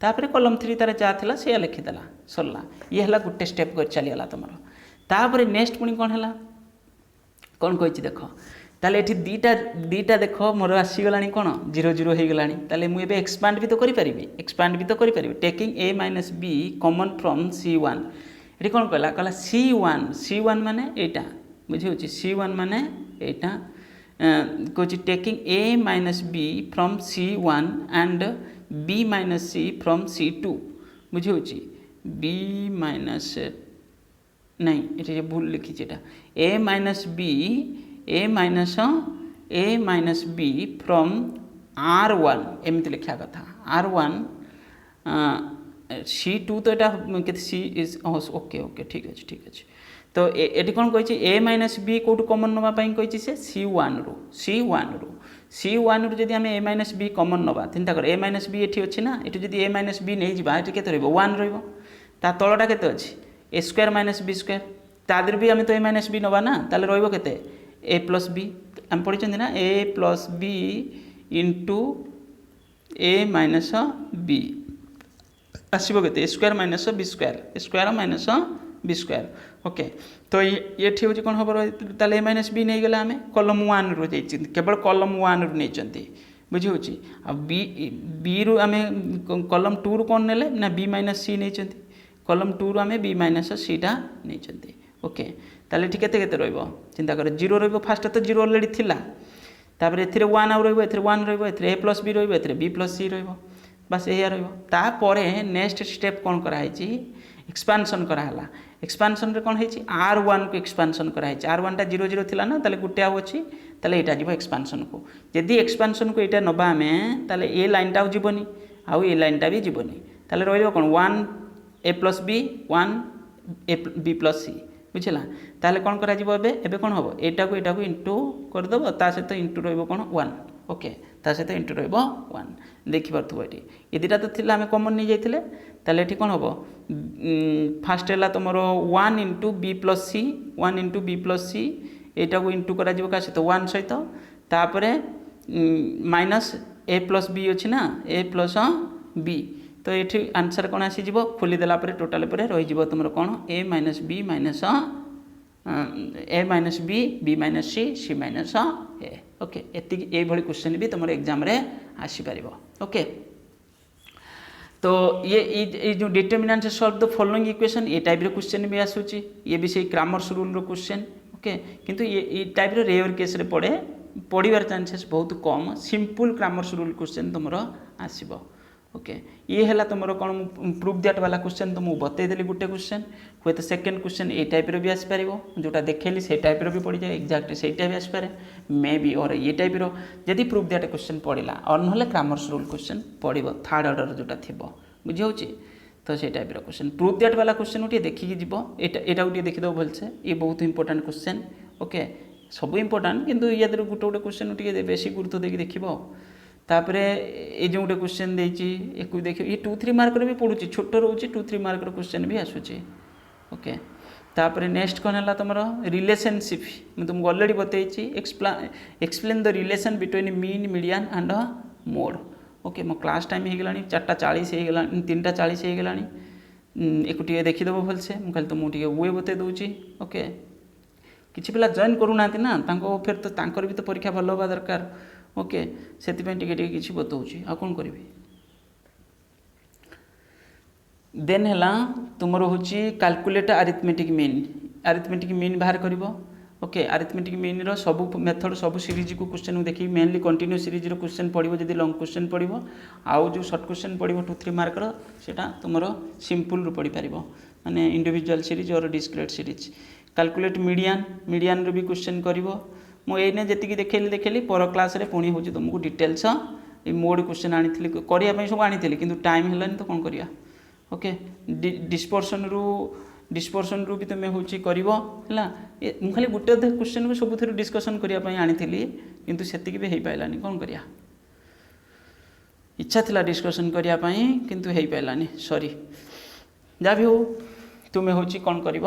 तापर कलम 3 तारे जा थिला से लिखि देला सरला ये हला गुटे स्टेप कर चली गला तमरो तापर नेक्स्ट पुनी कोन हला कोन कहिछि देखो ताले एठी दीटा देख मोर आसीगलानी कौन 0 0 हो गलानी ताले मु एबे एक्सपांड भी तो करि परिबी taking a minus b common from C1 एठी कौन कहला C1 माने एटा बुझियो छी C1 माने एटा कौच taking A minus B from C1 and B minus C from C2 बुझे बी माइनस नहीं ये भूल लिखी ए माइनस बी फ्रॉम R1 एमती लिखा कथा R1 C2 तो यहाँ सी इज ओके ओके ठीक अच्छे तो ये कौन कही ए माइनस बी कौटू कमन नापी कही से C1 रू जब आम ए माइनस बी कमन नवा चिंता कर ए माइनस बी ये अच्छी ना ये जी ए माइनस बी नहीं जावा ये के 1 रा तलटा के ए स्क्वायर माइनस बी स्क्वायर तादर भी आम तो ए माइनस बी नवा ना ताले रे ए प्लस बी आम पढ़ी ना A plus B into A minus B आसो के square minus B square minus B square okay तो ये हूँ कौन हम ताले ए माइनस बी नहीं गला आम कलम 1 रू केवल कलम 1 रू नहीं बुझे आ बी रू आम कलम 2 रू कौन ने ना बी माइनस सी नहीं कलम 2 रू आम बी माइनस सीटा नहीं ओके ताले ठीक केते चिंता कर 0 रो फास्ट तो 0 अलरेडी थिला तापर एथिरे 1 आउ रहइबो एथिरे 1 रहइबो एथिरे ए प्लस बी रहइबो एथिरे बी प्लस सी रहइबो बस एया रहइबो तापरे नेक्स्ट स्टेप कोन करा हैछि एक्सपांशन करा हला एक्सपांशन रे कोन हैछि R1 को एक्सपांशन करा हैछि R1 टा 0 0 थिला ना ताले गुटे आउ अछि ताले एटा जिवो एक्सपांशन को यदि एक्सपांशन को एटा नबा हमें ताले ए लाइन टा जिवोनी आउ ए लाइन टा भी जिवोनी ताले रहइबो कोन 1 A plus B 1 A B plus C बुझला ताले कौन करा जीवो एबे कौन हम एटा को इंटू करदेव ता सहित इंटू रहिबो कौन 1 ओके ता सहित इंटू रहिबो 1 देखि पारथुबो एटी ए दिटा तो थिला हमें कॉमन नहीं जाइथिले ताले एठी कौन हम फास्ट हैला तमरो 1 इंटू बी प्लस सी एटा को इंटू करा जीवो का सहित 1 सहित तापरे माइनस ए प्लस बी अछि ना ए प्लस बी तो ये आंसर कौन आसीज खोलीदेला टोटाल रही तुम कौन ए माइनस बी बी माइनस सी माइनस ए ओके ये क्वेश्चन भी तुम एग्जाम रे आसीपर ओके तो ये जो determinant solve the following equation ये टाइप क्वेश्चन भी आसूची ये भी से क्रामर्स रूल क्वेश्चन ओके किंतु ये टाइप रेयर केस रे पढ़ार चांसेस बहुत कम सिंपल क्रामर्स रूल क्वेश्चन तुम आसब ओके ये है तुम कौन प्रूफ दैट वाला क्वेश्चन तुमको बतईदेली गोटे क्वेश्चन हुए तो सेकेंड क्वेश्चन ये टाइप भी आसपार जोटा देखली से टाइप भी पड़ जाए एक्जाक्ट से भी आसपारे मे बी और ये टाइप जदि प्रूफ दैट क्वेश्चन पड़ा और ना क्रामर्स रूल क्वेश्चन पड़ो थर्ड ऑर्डर जोटा थी बुझे तो से टाइप क्वेश्चन प्रूफ दैट वाला क्वेश्चन गोटे देखिकी जीव यहाँ गोटे देखीद भलसे ये बहुत इंपोर्टाट क्वेश्चन ओके सब इंपोर्टाट किंतु या गोटे गोटे क्वेश्चन टे बेसी गुरुत्व देकी देखिब तापरे ये जो गोटे क्वेश्चन देख ये 2-3 मार्क भी पड़ुची छोट रोचे 2-3 मार्क क्वेश्चन भी आसूची ओके तापरे नेक्स्ट कौन है तुम रिलेशनशिप मैं तुमको ऑलरेडी बतई explain the relation between mean median and mode okay मो क्लास टाइम हो गला 4:40 हो गला 3:40 हो गला एक देखीदेव भलसे मुझे तुमको वे बतई दूची ओके किसी पिला जॉइन करूना ना फिर तो भी तो परीक्षा भल हवा दरकार ओके से किसी बताऊँ आ कौन करी देन है तुम हूँ कैलकुलेट अरिथमेटिक मीन बाहर कर ओके अरिथमेटिक मीन रो सब मेथड सब सीरीज को क्वेश्चन को देखिए मेनली कंटिन्यू सीरीज रो क्वेश्चन पड़ो जब लॉन्ग क्वेश्चन पड़ो आउ जो शॉर्ट क्वेश्चन पड़ो 2-3 मार्क सेटा तुम सिंपल रू पड़ पार माने इंडिविजुअल सीरीज और डिस्क्रीट सीरीज कैलकुलेट मीडियन रो भी क्वेश्चन करिवो मुझे जी देखली पर क्लास रे पुणी हूँ तुमको डिटेल्स ये मोड क्वेश्चन आनी करने सब आनी कि टाइम है तो कौन करिया ओके डिस्पर्सन रू भी तुम्हें हूँ कर खाली गोटे क्वेश्चन को सब डिस्कसन करने आनी किंतु सेतिक भी हो पारानी कौन करिया इच्छा थिला डिस्कसन करने किंतु हो पारानी सॉरी जहाँ भी हो तुम्हें हूँ कौन कर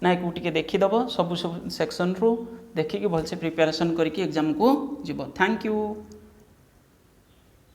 ना टे देखीदेव सब सेक्शन रू देखिए भलसे प्रिपेरेसन करके एग्जाम को जीव थैंक यू।